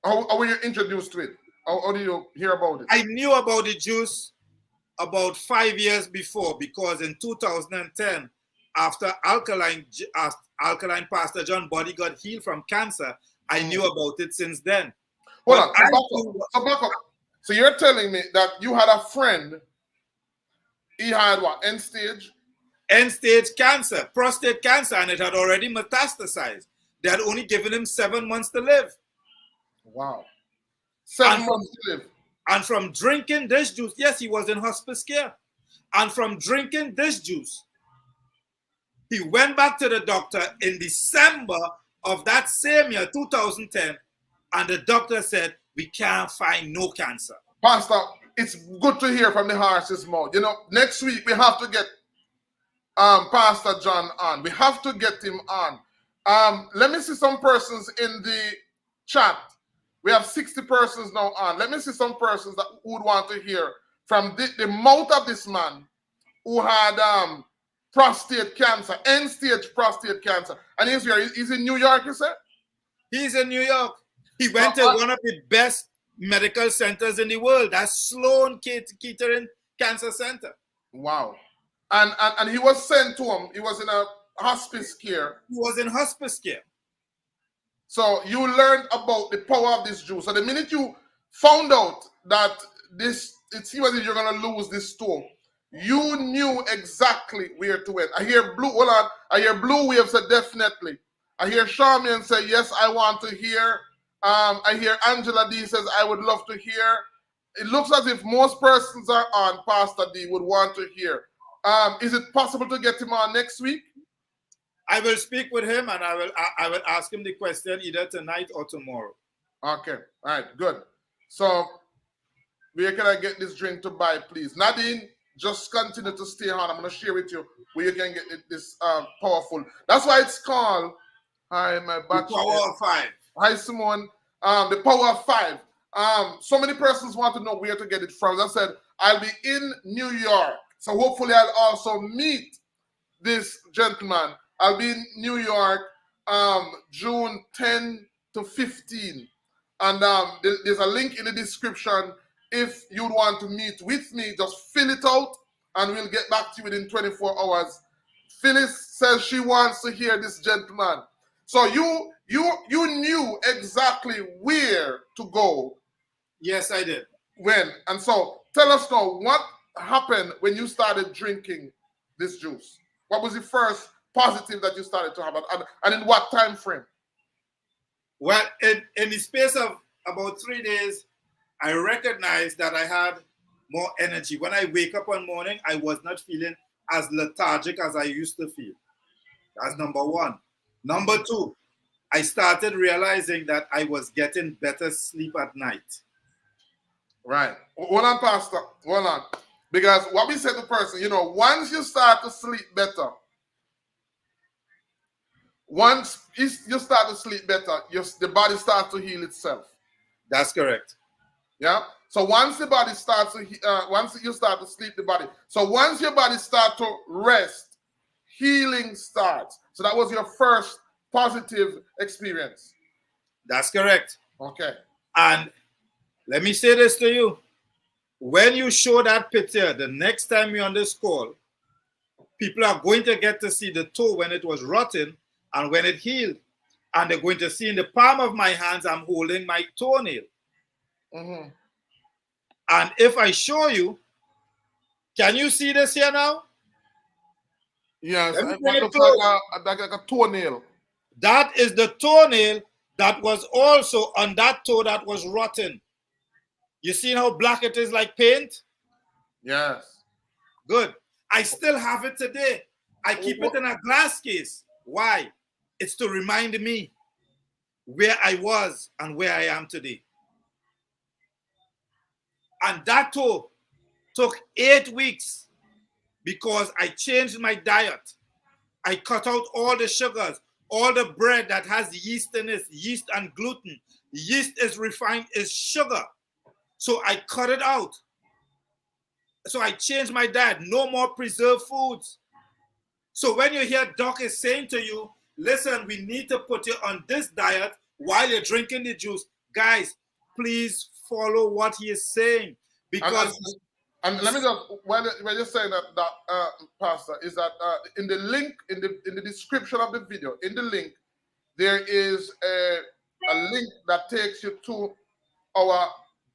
How were you introduced to it? How did you hear about it? I knew about the juice about 5 years before, because in 2010, after Alkaline Pastor John Body got healed from cancer, I knew about it since then. Hold on, back up. So you're telling me that you had a friend, he had what, end stage? End stage cancer, prostate cancer, and it had already metastasized. They had only given him 7 months to live. Wow. 7 months to live. And from drinking this juice, yes, he was in hospice care. And from drinking this juice, he went back to the doctor in December of that same year, 2010, and the doctor said, we can't find no cancer. Pastor, it's good to hear from the horse's mouth. You know, next week we have to get Pastor John on. We have to get him on. Let me see some persons in the chat. We have 60 persons now on. Let me see some persons that would want to hear from the mouth of this man who had prostate cancer, end-stage prostate cancer. And he's here. He's in New York, you said? He's in New York. He went to one of the best medical centers in the world. That's Sloan Kettering Cancer Center. Wow. And he was sent to him. He was in a hospice care. He was in hospice care. So you learned about the power of this juice. So the minute you found out that it seems as if you're going to lose this store, you knew exactly where to went. I hear Blue, hold on. I hear Blue Wave say definitely. I hear Charmian say, yes, I want to hear. I hear Angela D says, I would love to hear. It looks as if most persons are on, Pastor D, would want to hear. Is it possible to get him on next week? I will speak with him and I will ask him the question either tonight or tomorrow. Okay. All right. Good. So where can I get this drink to buy, please? Nadine, just continue to stay on. I'm going to share with you where you can get this powerful. That's why it's called, hi, my batch. The power of 5. Hi, Simone. The power of 5. So many persons want to know where to get it from. As I said, I'll be in New York. So hopefully I'll also meet this gentleman. I'll be in New York June 10 to 15. And there's a link in the description. If you'd want to meet with me, just fill it out and we'll get back to you within 24 hours. Phyllis says she wants to hear this gentleman. So you knew exactly where to go. Yes, I did. When? And so tell us now, what happened when you started drinking this juice? What was the first positive that you started to have, and in what time frame? Well, in the space of about 3 days, I recognized that I had more energy. When I wake up one morning, I was not feeling as lethargic as I used to feel. That's number one. Number two, I started realizing that I was getting better sleep at night. Right. Hold on, Pastor. Hold on. Because what we say to the person, once you start to sleep better, once you start to sleep better, the body starts to heal itself. That's correct. Yeah. So once the body starts to, once you start to sleep, the body. So once your body starts to rest, healing starts. So that was your first positive experience. That's correct. Okay. And let me say this to you. When you show that picture, the next time you're on this call, people are going to get to see the toe when it was rotten and when it healed. And they're going to see in the palm of my hands, I'm holding my toenail. Mm-hmm. And if I show you, can you see this here now? Yes, it looks like a toenail. That is the toenail that was also on that toe that was rotten. You see how black it is like paint? Yes. Good. I still have it today. I keep it in a glass case. Why? It's to remind me where I was and where I am today. And that toe took 8 weeks because I changed my diet. I cut out all the sugars, all the bread that has yeast in it, yeast and gluten. Yeast is refined, is sugar. So I cut it out. So I changed my diet. No more preserved foods. So when you hear Doc is saying to you, listen, we need to put you on this diet while you're drinking the juice. Guys, please follow what he is saying. Because and let me just, when you're saying that, Pastor, is that in the link, in the description of the video, in the link, there is a link that takes you to our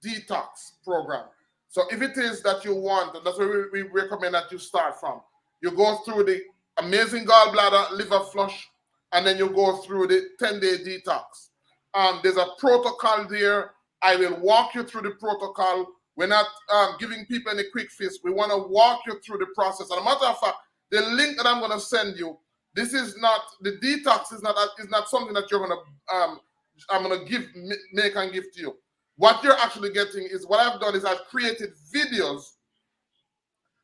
detox program. So if it is that you want, that's where we recommend that you start from. You go through the amazing gallbladder liver flush, and then you go through the 10-day detox. There's a protocol there. I will walk you through the protocol. We're not giving people any quick fix. We want to walk you through the process. And a matter of fact, the link that I'm going to send you, this is not, the detox is not something that you're going to, I'm going to make and give to you. What you're actually getting is, what I've done is I've created videos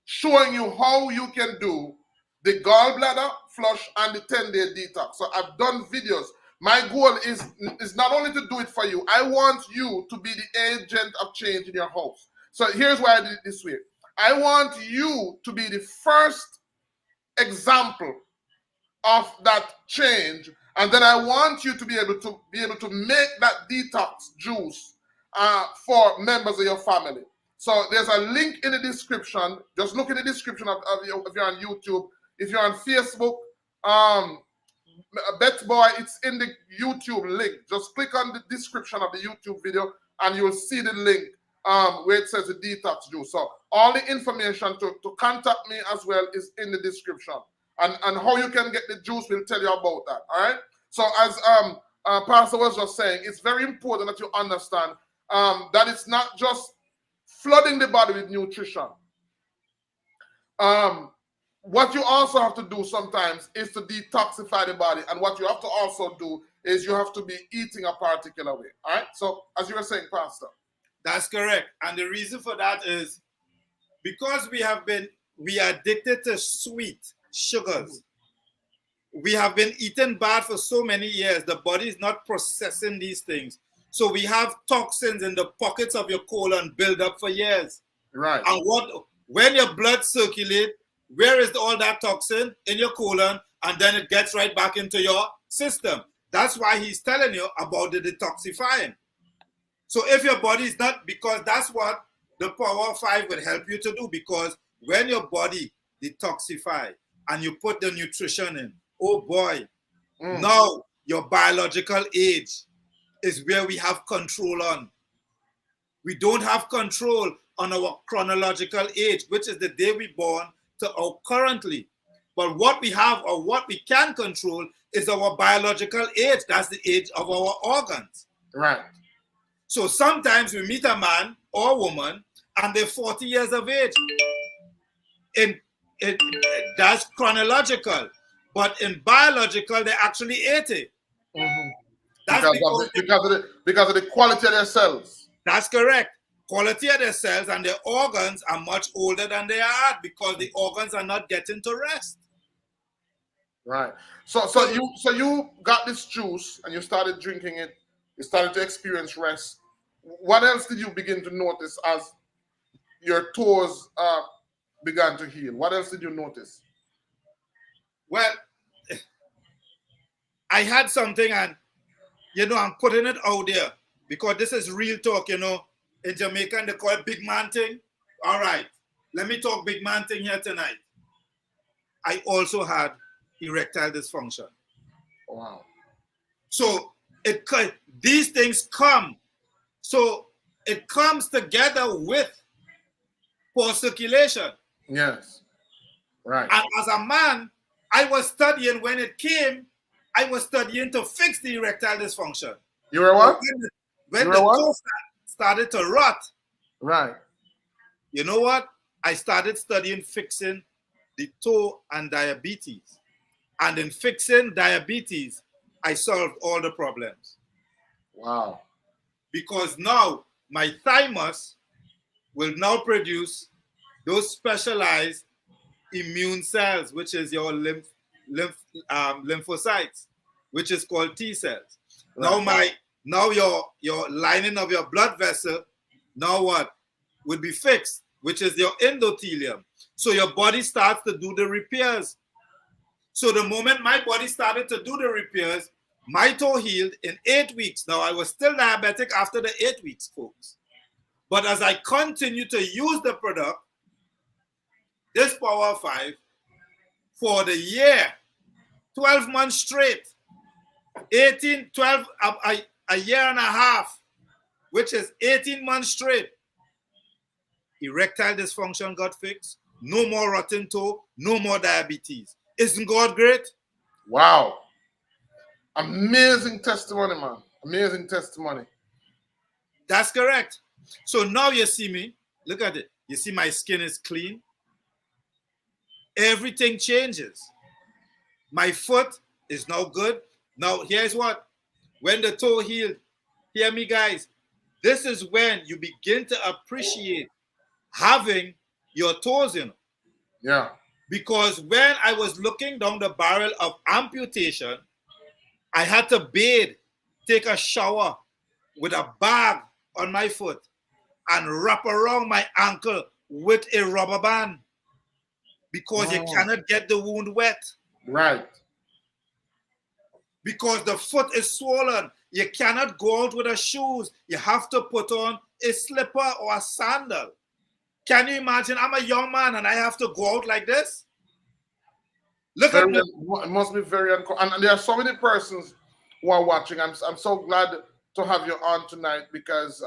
showing you how you can do the gallbladder flush and the 10-day detox. So I've done videos. My goal is not only to do it for you. I want you to be the agent of change in your house. So here's why I did it this way. I want you to be the first example of that change, and then I want you to be able to make that detox juice for members of your family. So there's a link in the description. Just look in the description if you're on YouTube. If you're on Facebook, Bet Boy, it's in the YouTube link. Just click on the description of the YouTube video and you'll see the link where it says the detox juice. So all the information to contact me as well is in the description. And how you can get the juice, we'll tell you about that. All right. So as Pastor was just saying, it's very important that you understand that it's not just flooding the body with nutrition. What you also have to do sometimes is to detoxify the body. And what you have to also do is you have to be eating a particular way. All right. So as you were saying, Pastor. That's correct. And the reason for that is because we are addicted to sweet sugars. We have been eating bad for so many years. The body is not processing these things. So we have toxins in the pockets of your colon build up for years. Right. And when your blood circulates, where is all that toxin? In your colon, and then it gets right back into your system. That's why he's telling you about the detoxifying. So if your body is not, because that's what the Power 5 will help you to do, because when your body detoxify and you put the nutrition in, oh boy, now your biological age is where we have control on. We don't have control on our chronological age, which is the day we born to our currently. But what we have or what we can control is our biological age. That's the age of our organs. Right. So sometimes we meet a man or woman and they're 40 years of age. That's chronological. But in biological, they're actually 80. Mm-hmm. That's because of the quality of their cells. That's correct. quality of their cells and their organs are much older than their heart because the organs are not getting to rest. Right. So you got this juice and you started drinking it. You started to experience rest. What else did you begin to notice as your toes began to heal? What else did you notice? Well, I had something, and I'm putting it out there because this is real talk. In Jamaica they call it big man thing. All right, let me talk big man thing here tonight. I also had erectile dysfunction. Wow. So these things come. So it comes together with poor circulation. Yes. Right. And as a man, I was studying when it came. I was studying to fix the erectile dysfunction. You were what? When the toe started to rot. Right. You know what? I started studying fixing the toe and diabetes. And in fixing diabetes, I solved all the problems. Wow. Because now my thymus will now produce those specialized immune cells, which is your lymphocytes, which is called T cells. Right. Now your lining of your blood vessel, now what? Would be fixed, which is your endothelium. So your body starts to do the repairs. So the moment my body started to do the repairs, my toe healed in 8 weeks. Now I was still diabetic after the 8 weeks, folks. But as I continue to use the product, this Power 5, for the year, 12 months straight, 12, a year and a half, which is 18 months straight, erectile dysfunction got fixed, no more rotten toe, no more diabetes. Isn't God great? Wow. Amazing testimony, man. Amazing testimony. That's correct. So now you see me. Look at it. You see my skin is clean. Everything changes. My foot is now good. Now, here's what. When the toe healed, hear me, guys. This is when you begin to appreciate having your toes in. Yeah. Because when I was looking down the barrel of amputation, I had to bathe, take a shower with a bag on my foot and wrap around my ankle with a rubber band because you cannot get the wound wet. Right. Because the foot is swollen. You cannot go out with a shoes. You have to put on a slipper or a sandal. Can you imagine? I'm a young man and I have to go out like this? Look at me. It must be very uncomfortable. And there are so many persons who are watching. I'm so glad to have you on tonight because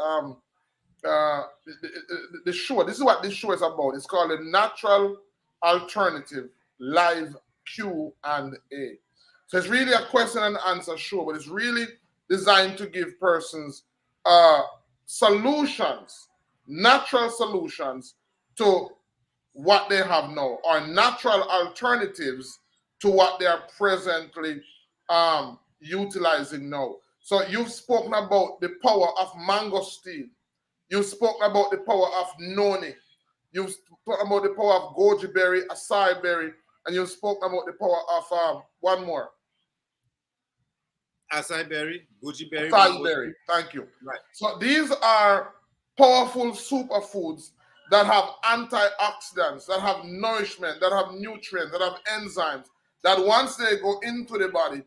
the show, this is what this show is about. It's called the Natural Alternative Live Q&A. So it's really a question and answer show, but it's really designed to give persons solutions, natural solutions to what they have now, or natural alternatives to what they are presently utilizing now. So you've spoken about the power of mangosteen. You've spoken about the power of noni. You've spoken about the power of goji berry, acai berry, and you've spoken about the power of one more. Acai berry, goji berry. Acai berry, thank you. Right. So these are powerful superfoods that have antioxidants, that have nourishment, that have nutrients, that have enzymes, that once they go into the body,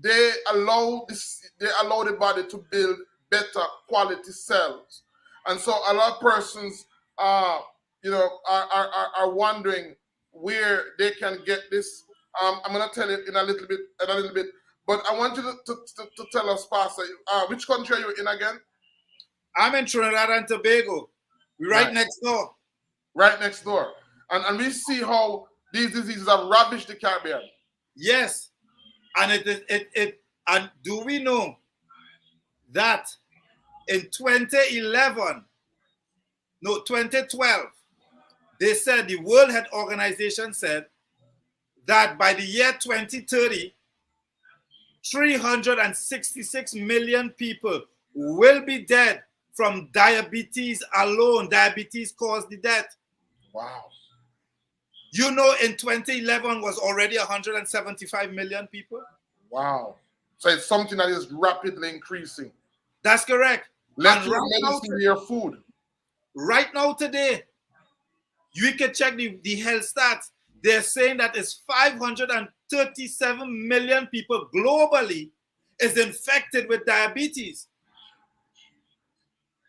they allow the body to build better quality cells. And so a lot of persons are wondering where they can get this. I'm gonna tell you in a little bit, but I want you to tell us, Pastor, which country are you in again? I'm in Trinidad and Tobago. We're right next door. Right next door. And we see how these diseases have ravaged the Caribbean. Yes. And and do we know that in 2012, they said, the World Health Organization said that by the year 2030, 366 million people will be dead from diabetes alone. Diabetes caused the death. Wow. You know, in 2011 was already 175 million people. Wow. So it's something that is rapidly increasing. That's correct. Let And your medicine be your food. Right now, today, you can check the health stats. They're saying that it's 537 million people globally is infected with diabetes.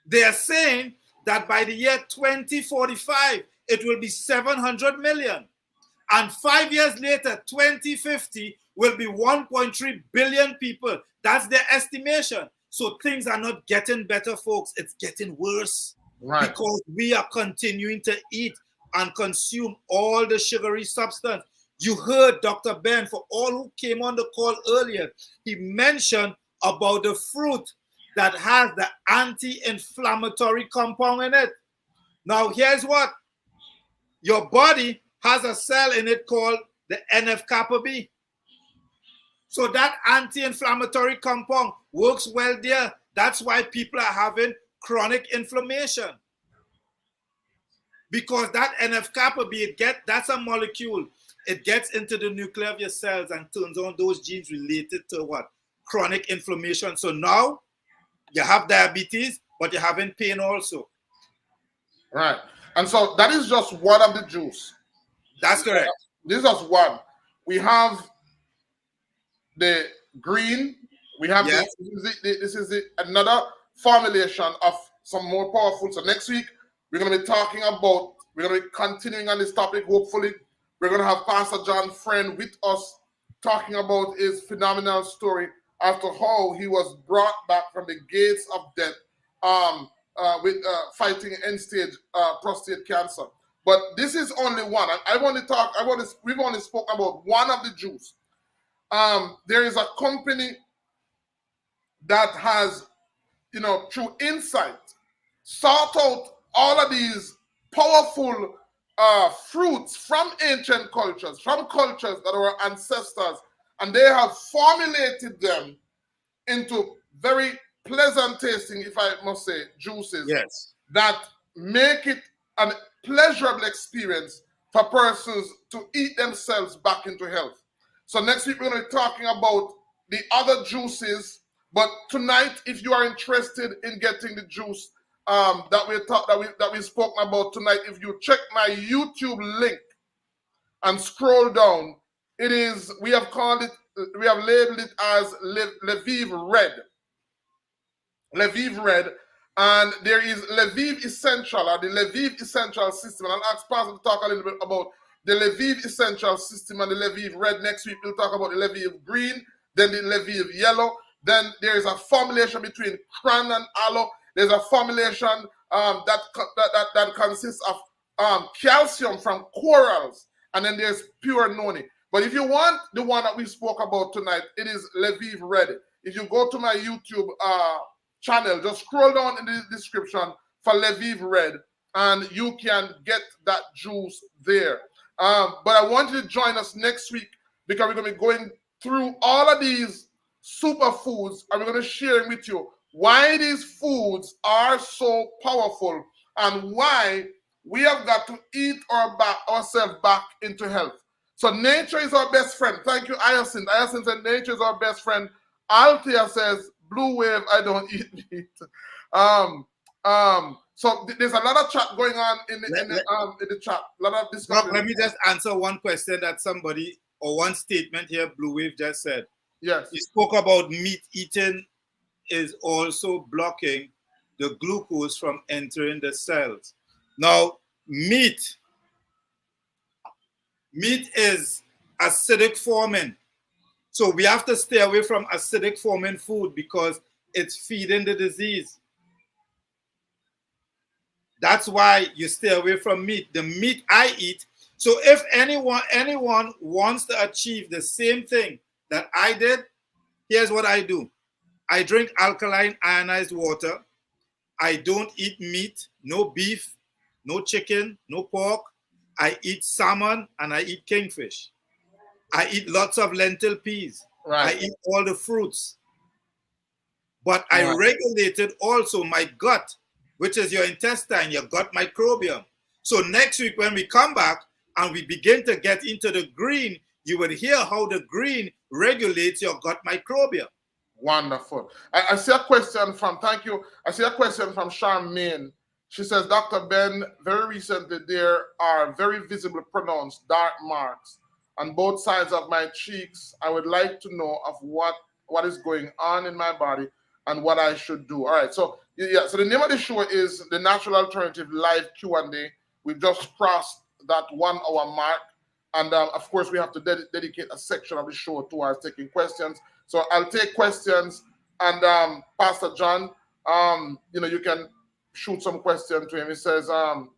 They are saying that by the year 2045, it will be 700 million. And 5 years later, 2050, will be 1.3 billion people. That's their estimation. So things are not getting better, folks. It's getting worse. Right. Because we are continuing to eat and consume all the sugary substance. You heard Dr. Ben, for all who came on the call earlier, he mentioned about the fruit that has the anti-inflammatory compound in it. Now, here's what. Your body has a cell in it called the NF-kappa B. So that anti-inflammatory compound works well there. That's why people are having chronic inflammation. Because that NF-kappa B, that's a molecule. It gets into the nucleus of your cells and turns on those genes related to what? Chronic inflammation. So now you have diabetes, but you're having pain also. Right. And so that is just one of the juice. That's correct. This is just one. We have the green. We have this is another formulation of some more powerful. So next week we're going to be talking about. We're going to be continuing on this topic. Hopefully, we're going to have Pastor John Friend with us talking about his phenomenal story after how he was brought back from the gates of death with fighting end-stage prostate cancer. But this is only one. We've only spoken about one of the juice. There is a company that has, through insight, sought out all of these powerful fruits from ancient cultures, from cultures that were ancestors, and they have formulated them into very pleasant tasting, if I must say, juices. Yes. That make it a pleasurable experience for persons to eat themselves back into health. So next week we're going to be talking about the other juices. But tonight, if you are interested in getting the juice that we spoke about tonight, if you check my YouTube link and scroll down, we have labeled it as Lviv Red. Lviv Red. And there is Lviv Essential, or the Lviv Essential System. And I'll ask Pastor to talk a little bit about the Lviv Essential System and the Lviv Red. Next week, we'll talk about the Lviv Green, then the Lviv Yellow. Then there is a formulation between cran and aloe. There's a formulation that consists of calcium from corals. And then there's pure noni. But if you want the one that we spoke about tonight, it is Lviv Red. If you go to my YouTube channel, just scroll down in the description for Lviv Red, and you can get that juice there. But I want you to join us next week, because we're going to be going through all of these superfoods, and we're going to share with you why these foods are so powerful and why we have got to eat ourselves back into health. So nature is our best friend. Thank you, Hyacinth. Hyacinth said nature is our best friend. Althea says, Blue Wave, I don't eat meat. So there's a lot of chat going on in the chat. A lot of discussion. Let me just answer one question that somebody, or one statement here Blue Wave just said. Yes. He spoke about meat eating is also blocking the glucose from entering the cells. Now, meat is acidic forming. So we have to stay away from acidic forming food because it's feeding the disease. That's why you stay away from meat. The meat I eat. So if anyone wants to achieve the same thing that I did, here's what I do. I drink alkaline ionized water. I don't eat meat, no beef, no chicken, no pork. I eat salmon and I eat kingfish. I eat lots of lentil peas. Right. I eat all the fruits. but I Right. regulated also my gut, which is your intestine, your gut microbiome. So next week when we come back and we begin to get into the green, you will hear how the green regulates your gut microbiome. Wonderful. I see a question from, thank you. I see a question from Charmaine. She says, Dr. Ben, very recently there are very visibly pronounced dark marks on both sides of my cheeks. I would like to know of what is going on in my body and what I should do. All right. So yeah. So the name of the show is the Natural Alternative Live Q&A. We've just crossed that 1 hour mark, and of course we have to dedicate a section of the show towards taking questions. So I'll take questions, and Pastor John, you can shoot some questions to him. He says, so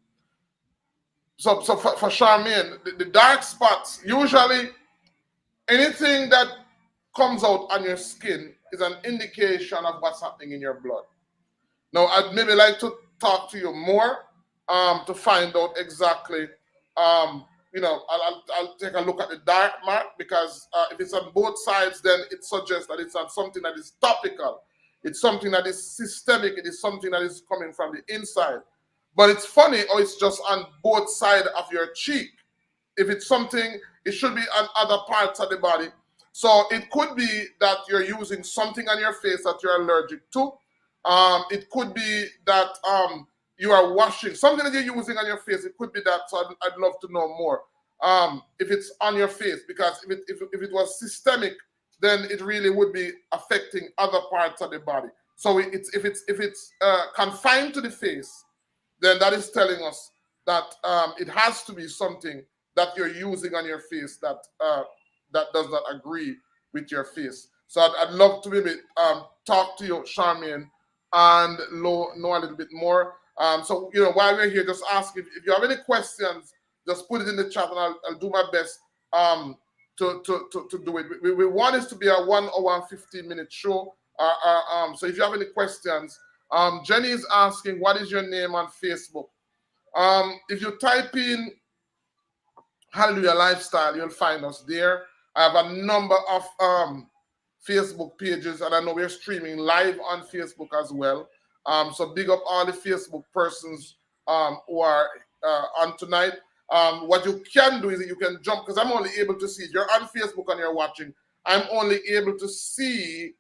for Charmaine, the dark spots, usually anything that comes out on your skin is an indication of what's happening in your blood. Now, I'd maybe like to talk to you more to find out exactly. I'll take a look at the dark mark, because if it's on both sides, then it suggests that it's on something that is topical. It's something that is systemic. It is something that is coming from the inside. But it's funny how it's just on both sides of your cheek. If it's something, it should be on other parts of the body. So it could be that you're using something on your face that you're allergic to. It could be that you are washing something that you're using on your face. It could be that. So I'd love to know more if it's on your face, because if it was systemic, then it really would be affecting other parts of the body. So if it's confined to the face, then that is telling us that it has to be something that you're using on your face that does not agree with your face. So I'd love to maybe talk to you, Charmaine, and know a little bit more. So while we're here, just ask if you have any questions, just put it in the chat, and I'll do my best to do it. We want this to be a 1 hour and 15-minute show. So if you have any questions, Jenny is asking, what is your name on Facebook? If you type in Hallelujah Lifestyle, you'll find us there. I have a number of Facebook pages, and I know we're streaming live on Facebook as well. So big up all the Facebook persons who are on tonight. What you can do is you can jump, because I'm only able to see, if you're on Facebook and you're watching, I'm only able to see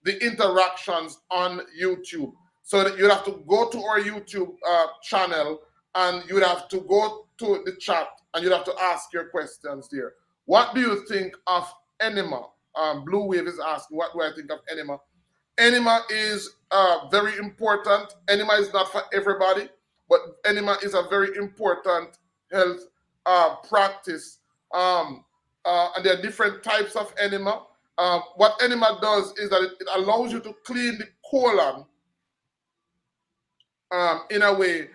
the interactions on YouTube. So that you'd have to go to our YouTube channel, and you'd have to go to the chat, and you'd have to ask your questions there. What do you think of enema? Blue Wave is asking, what do I think of enema? Enema is very important. Enema is not for everybody, but enema is a very important health practice. And there are different types of enema. What enema does is that it allows you to clean the colon in a way,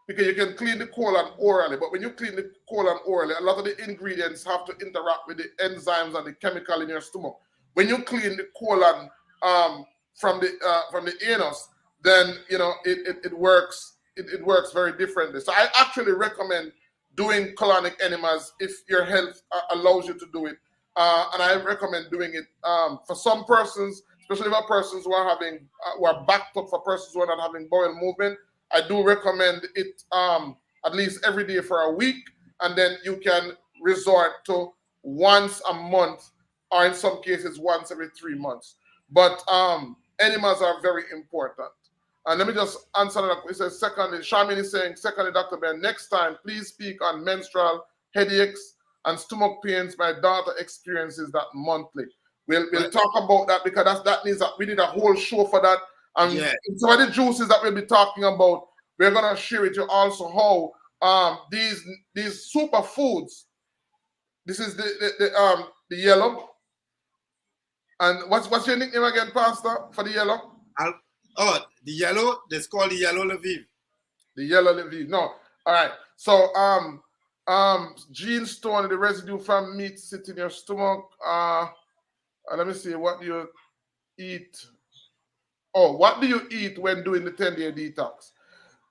because you can clean the colon orally, but when you clean the colon orally, a lot of the ingredients have to interact with the enzymes and the chemical in your stomach. When you clean the colon from the anus, then it works. It works very differently. So I actually recommend doing colonic enemas if your health allows you to do it, and I recommend doing it for some persons, especially for persons who are backed up, for persons who are not having bowel movement. I do recommend it at least every day for a week, and then you can resort to once a month, or in some cases once every 3 months. But enemas are very important. And let me just answer that. It says, secondly, Charmaine is saying, secondly, Dr. Ben, next time, please speak on menstrual headaches and stomach pains. My daughter experiences that monthly. We'll talk about that, because we need a whole show for that. And some of the juices that we'll be talking about, we're gonna share with you also how these superfoods. This is the yellow. And what's your nickname again, Pastor, for the yellow? The yellow. That's called the yellow Lviv. The yellow Lviv. No. All right. So gene stone, the residue from meat sit in your stomach. Let me see. What do you eat? Oh, what do you eat when doing the 10-day detox?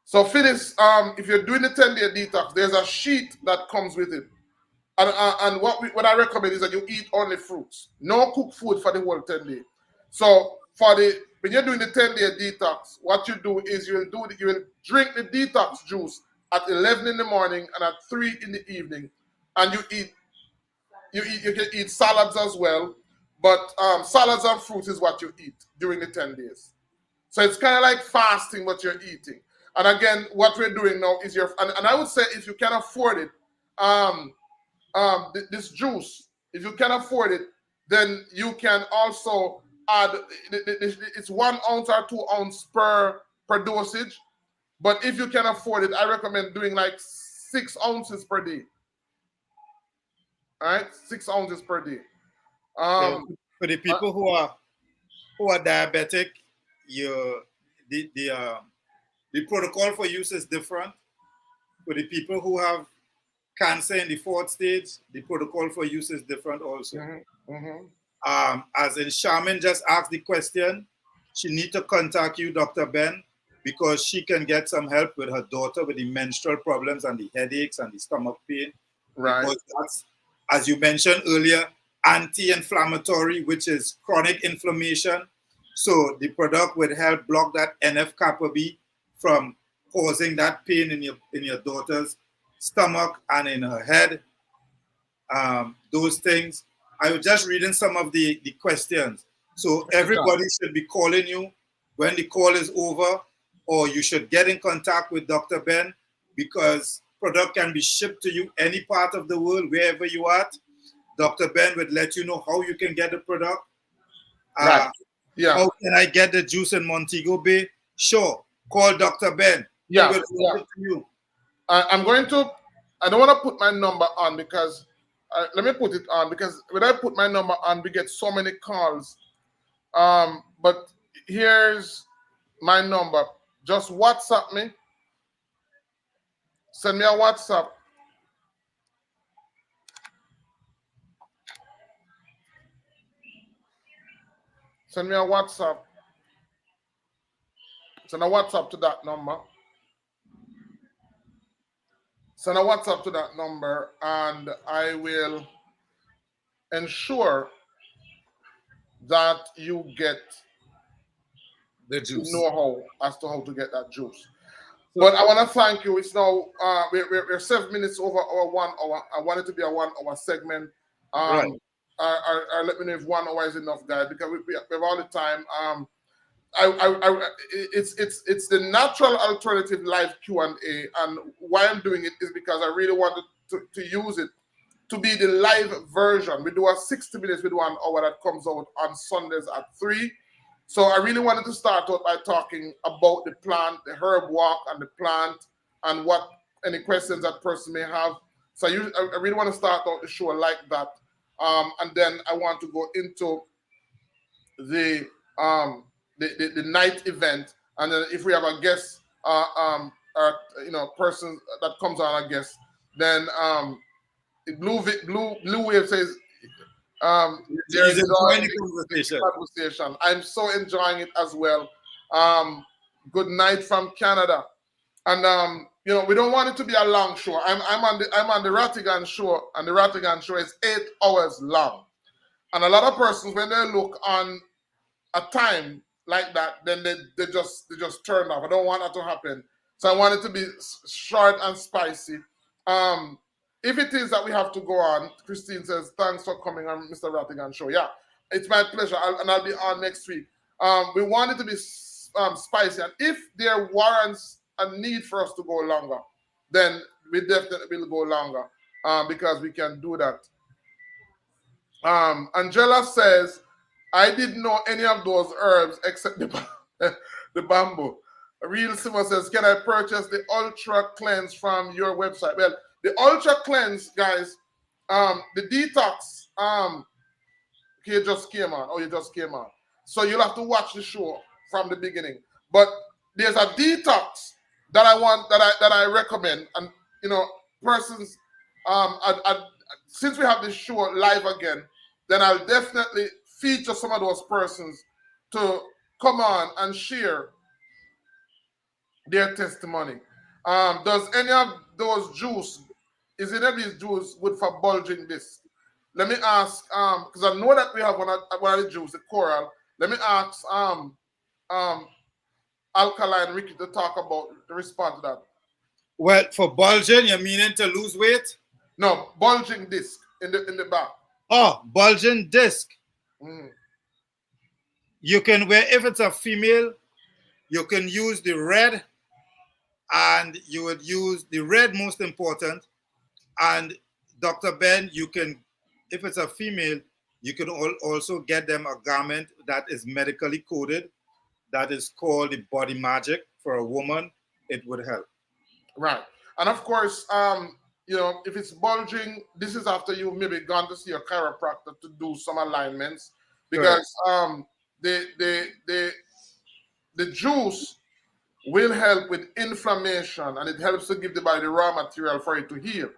So Phyllis, if you're doing the 10-day detox, there's a sheet that comes with it. And what I recommend is that you eat only fruits. No cooked food for the whole 10 days. So for the when you're doing the 10-day detox, what you do is you will drink the detox juice at 11 in the morning and at 3 in the evening, and you can eat salads as well, but salads and fruits is what you eat during the 10 days. So it's kind of like fasting, but you're eating. And again, what we're doing now is and I would say if you can afford it, um, this juice, if you can afford it, then you can also add, it's 1 ounce or 2 ounce per dosage. But if you can afford it, I recommend doing like 6 ounces per day. All right, 6 ounces per day. So Um, for the uh, people who are diabetic, you the protocol for use is different. For the people who have cancer in the fourth stage, the protocol for use is different also. mhm, mhm. As in Charmin just asked the question, she need to contact you, Dr. Ben, because she can get some help with her daughter with the menstrual problems and the headaches and the stomach pain, Right. because that's, as you mentioned earlier, anti-inflammatory, which is chronic inflammation. So the product would help block that NF kappa B from causing that pain in your daughter's stomach and in her head, those things. I was just reading some of the questions. So Take your time. everybody should be calling you when the call is over, or you should get in contact with Dr. Ben, because product can be shipped to you any part of the world, wherever you are at. Dr. Ben would let you know how you can get the product. Right. Uh, Yeah. how can I get the juice in Montego Bay? Sure, call Dr. Ben. He Yeah. will Yeah. send it to you. I'm going to. I don't want to put my number on because let me put it on because when I put my number on, we get so many calls. But here's my number. Just WhatsApp me. Send me a WhatsApp. Send me a WhatsApp. Send a WhatsApp to that number. Send a WhatsApp to that number, and I will ensure that you get The the juice. know-how as to how to get that juice. So, But I want to thank you. It's now we're 7 minutes over our 1 hour. I want it to be a 1 hour segment. right. Let me know if 1 hour is enough, guys, because we have all the time. It's the natural alternative live Q&A, and why I'm doing it is because I really wanted to use it to be the live version. We do a 60 minutes, we do an hour that comes out on Sundays at 3. So I really wanted to start out by talking about the plant, the herb walk and the plant, and what any questions that person may have. So I really want to start out the show like that. And then I want to go into the the night event, and then if we have a guest, person that comes on a guest, then Blue Wave says they're He's enjoying enjoying the the conversation. conversation. I'm so enjoying it as well. Good night from Canada, and we don't want it to be a long show. I'm on the Rattigan show, and the Rattigan show is 8 hours long, and a lot of persons when they look on a time like that, then they just turn off. I don't want that to happen. So I want it to be short and spicy. Um, if it is that we have to go on, Christine says, thanks for coming on Mr. Rattigan show. Yeah, it's my pleasure. I'll be on next week. We want it to be spicy. And if there warrants a need for us to go longer, then we definitely will go longer because we can do that. Angela says, I didn't know any of those herbs except the bamboo. Real Simon says, can I purchase the Ultra Cleanse from your website? Well, the Ultra Cleanse, guys, the detox, you just came on. Oh, you just came on. So you'll have to watch the show from the beginning. But there's a detox that I recommend, and persons, since we have this show live again, then I'll definitely feature some of those persons to come on and share their testimony. Does any of those juice, is any of these juice good for bulging disc? Let me ask, because I know that we have one of the juice, the coral. let me ask um Alkaline Ricky to talk about to respond to that. Well, for bulging, you're meaning to lose weight? No, bulging disc in the back. Oh, bulging disc. Mm. You can wear, if it's a female, you can use the red, and you would use the red most important. And Dr. Ben, you can, if it's a female, you can also get them a garment that is medically coded, that is called the body magic. For a woman, it would help. Right. And of course, you know, if it's bulging, this is after you maybe gone to see a chiropractor to do some alignments Correct. because the the the the juice will help with inflammation and it helps to give the body the raw material for it to heal.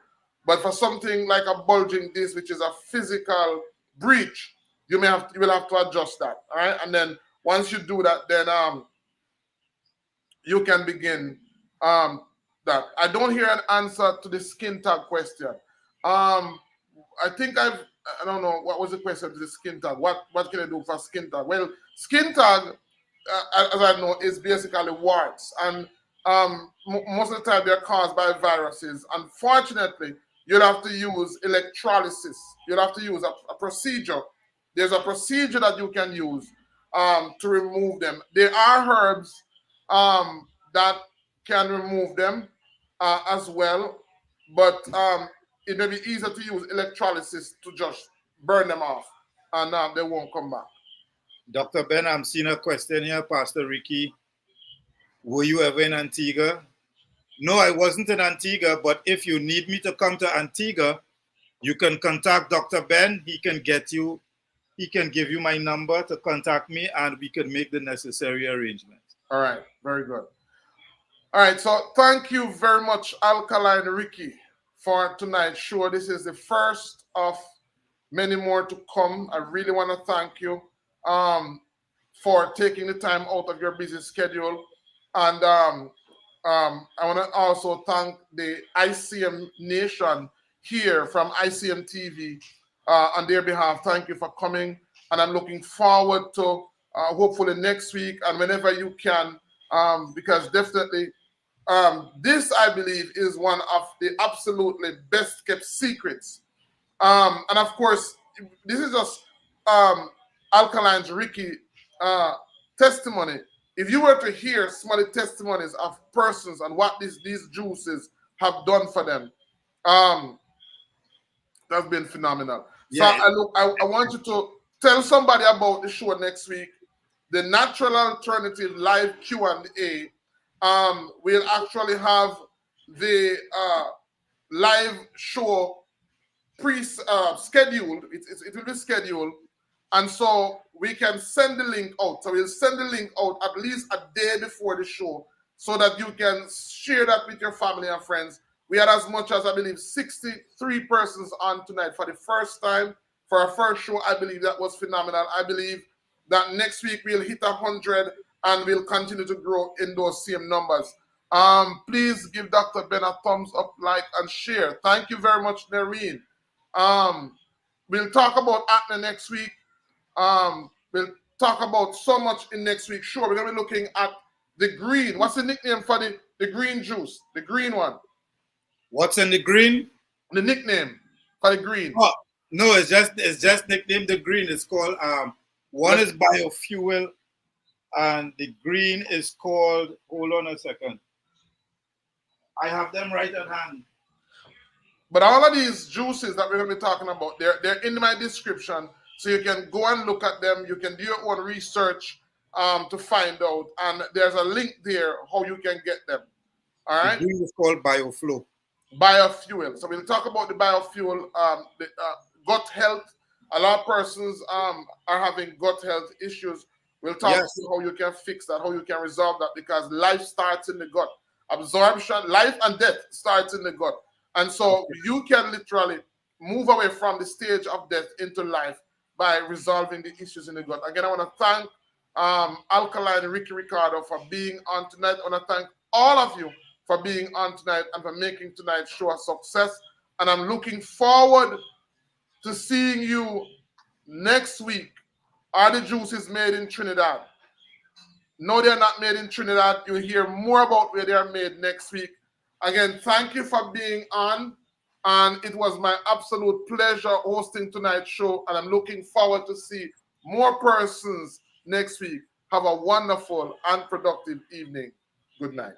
But for something like a bulging disc, which is a physical breach, you will have to adjust that. All right. And then once you do that, then you can begin that. I don't hear an answer to the skin tag question. I think I don't know what was the question to the skin tag. What can I do for skin tag? Well, skin tag, as I know, is basically warts, and most of the time they're caused by viruses. Unfortunately, you'll have to use electrolysis. You'll have to use a procedure. There's a procedure that you can use to remove them. There are herbs that can remove them as well, but it may be easier to use electrolysis to just burn them off, and they won't come back. Dr. Ben, I'm seeing a question here, Pastor Ricky. Were you ever in Antigua? No, I wasn't in Antigua, but if you need me to come to Antigua, you can contact Dr. Ben. He can give you my number to contact me, and we can make the necessary arrangements. All right, very good. All right, so thank you very much, Alkaline Ricky, for tonight's show. This is the first of many more to come. I really want to thank you for taking the time out of your busy schedule. And I want to also thank the ICM Nation here from ICM TV on their behalf. Thank you for coming. And I'm looking forward to hopefully next week and whenever you can, because definitely this, I believe, is one of the absolutely best kept secrets. And of course, this is just Alkaline Ricky testimony. If you were to hear some of the testimonies of persons and what these juices have done for them, that's been phenomenal. Yeah. So I want you to tell somebody about the show next week, the Natural Alternative Live Q&A. We'll actually have the live show scheduled. It will be scheduled, and so we can send the link out. So we'll send the link out at least a day before the show, so that you can share that with your family and friends. We had as much as, I believe, 63 persons on tonight for the first time for our first show. I believe that was phenomenal. I believe that next week we'll hit 100 and we'll continue to grow in those same numbers. Please give Dr. Ben a thumbs up, like, and share. Thank you very much, Nereen. We'll talk about acne next week. We'll talk about so much in next week's show. We're going to be looking at the green. What's the nickname for the green juice? The green one. What's in the green? The nickname for the green. Oh, no, it's just nicknamed the green. It's called one is biofuel, and the green is called, hold on a second. I have them right at hand. But all of these juices that we're going to be talking about, they're in my description. So you can go and look at them. You can do your own research to find out. And there's a link there how you can get them. All right? The green is called Bioflow. Biofuel. So we'll talk about the biofuel, the gut health. A lot of persons are having gut health issues. We'll talk about how you can fix that, how you can resolve that, because life starts in the gut. Absorption, life and death starts in the gut. And so you can literally move away from the stage of death into life by resolving the issues in the gut. Again, I want to thank Alkaline Ricky Ricardo for being on tonight. I want to thank all of you for being on tonight and for making tonight's show a success. And I'm looking forward to seeing you next week Are the juices made in Trinidad? No, they're not made in Trinidad. You'll hear more about where they are made next week. Again, thank you for being on. And it was my absolute pleasure hosting tonight's show. And I'm looking forward to see more persons next week. Have a wonderful and productive evening. Good night.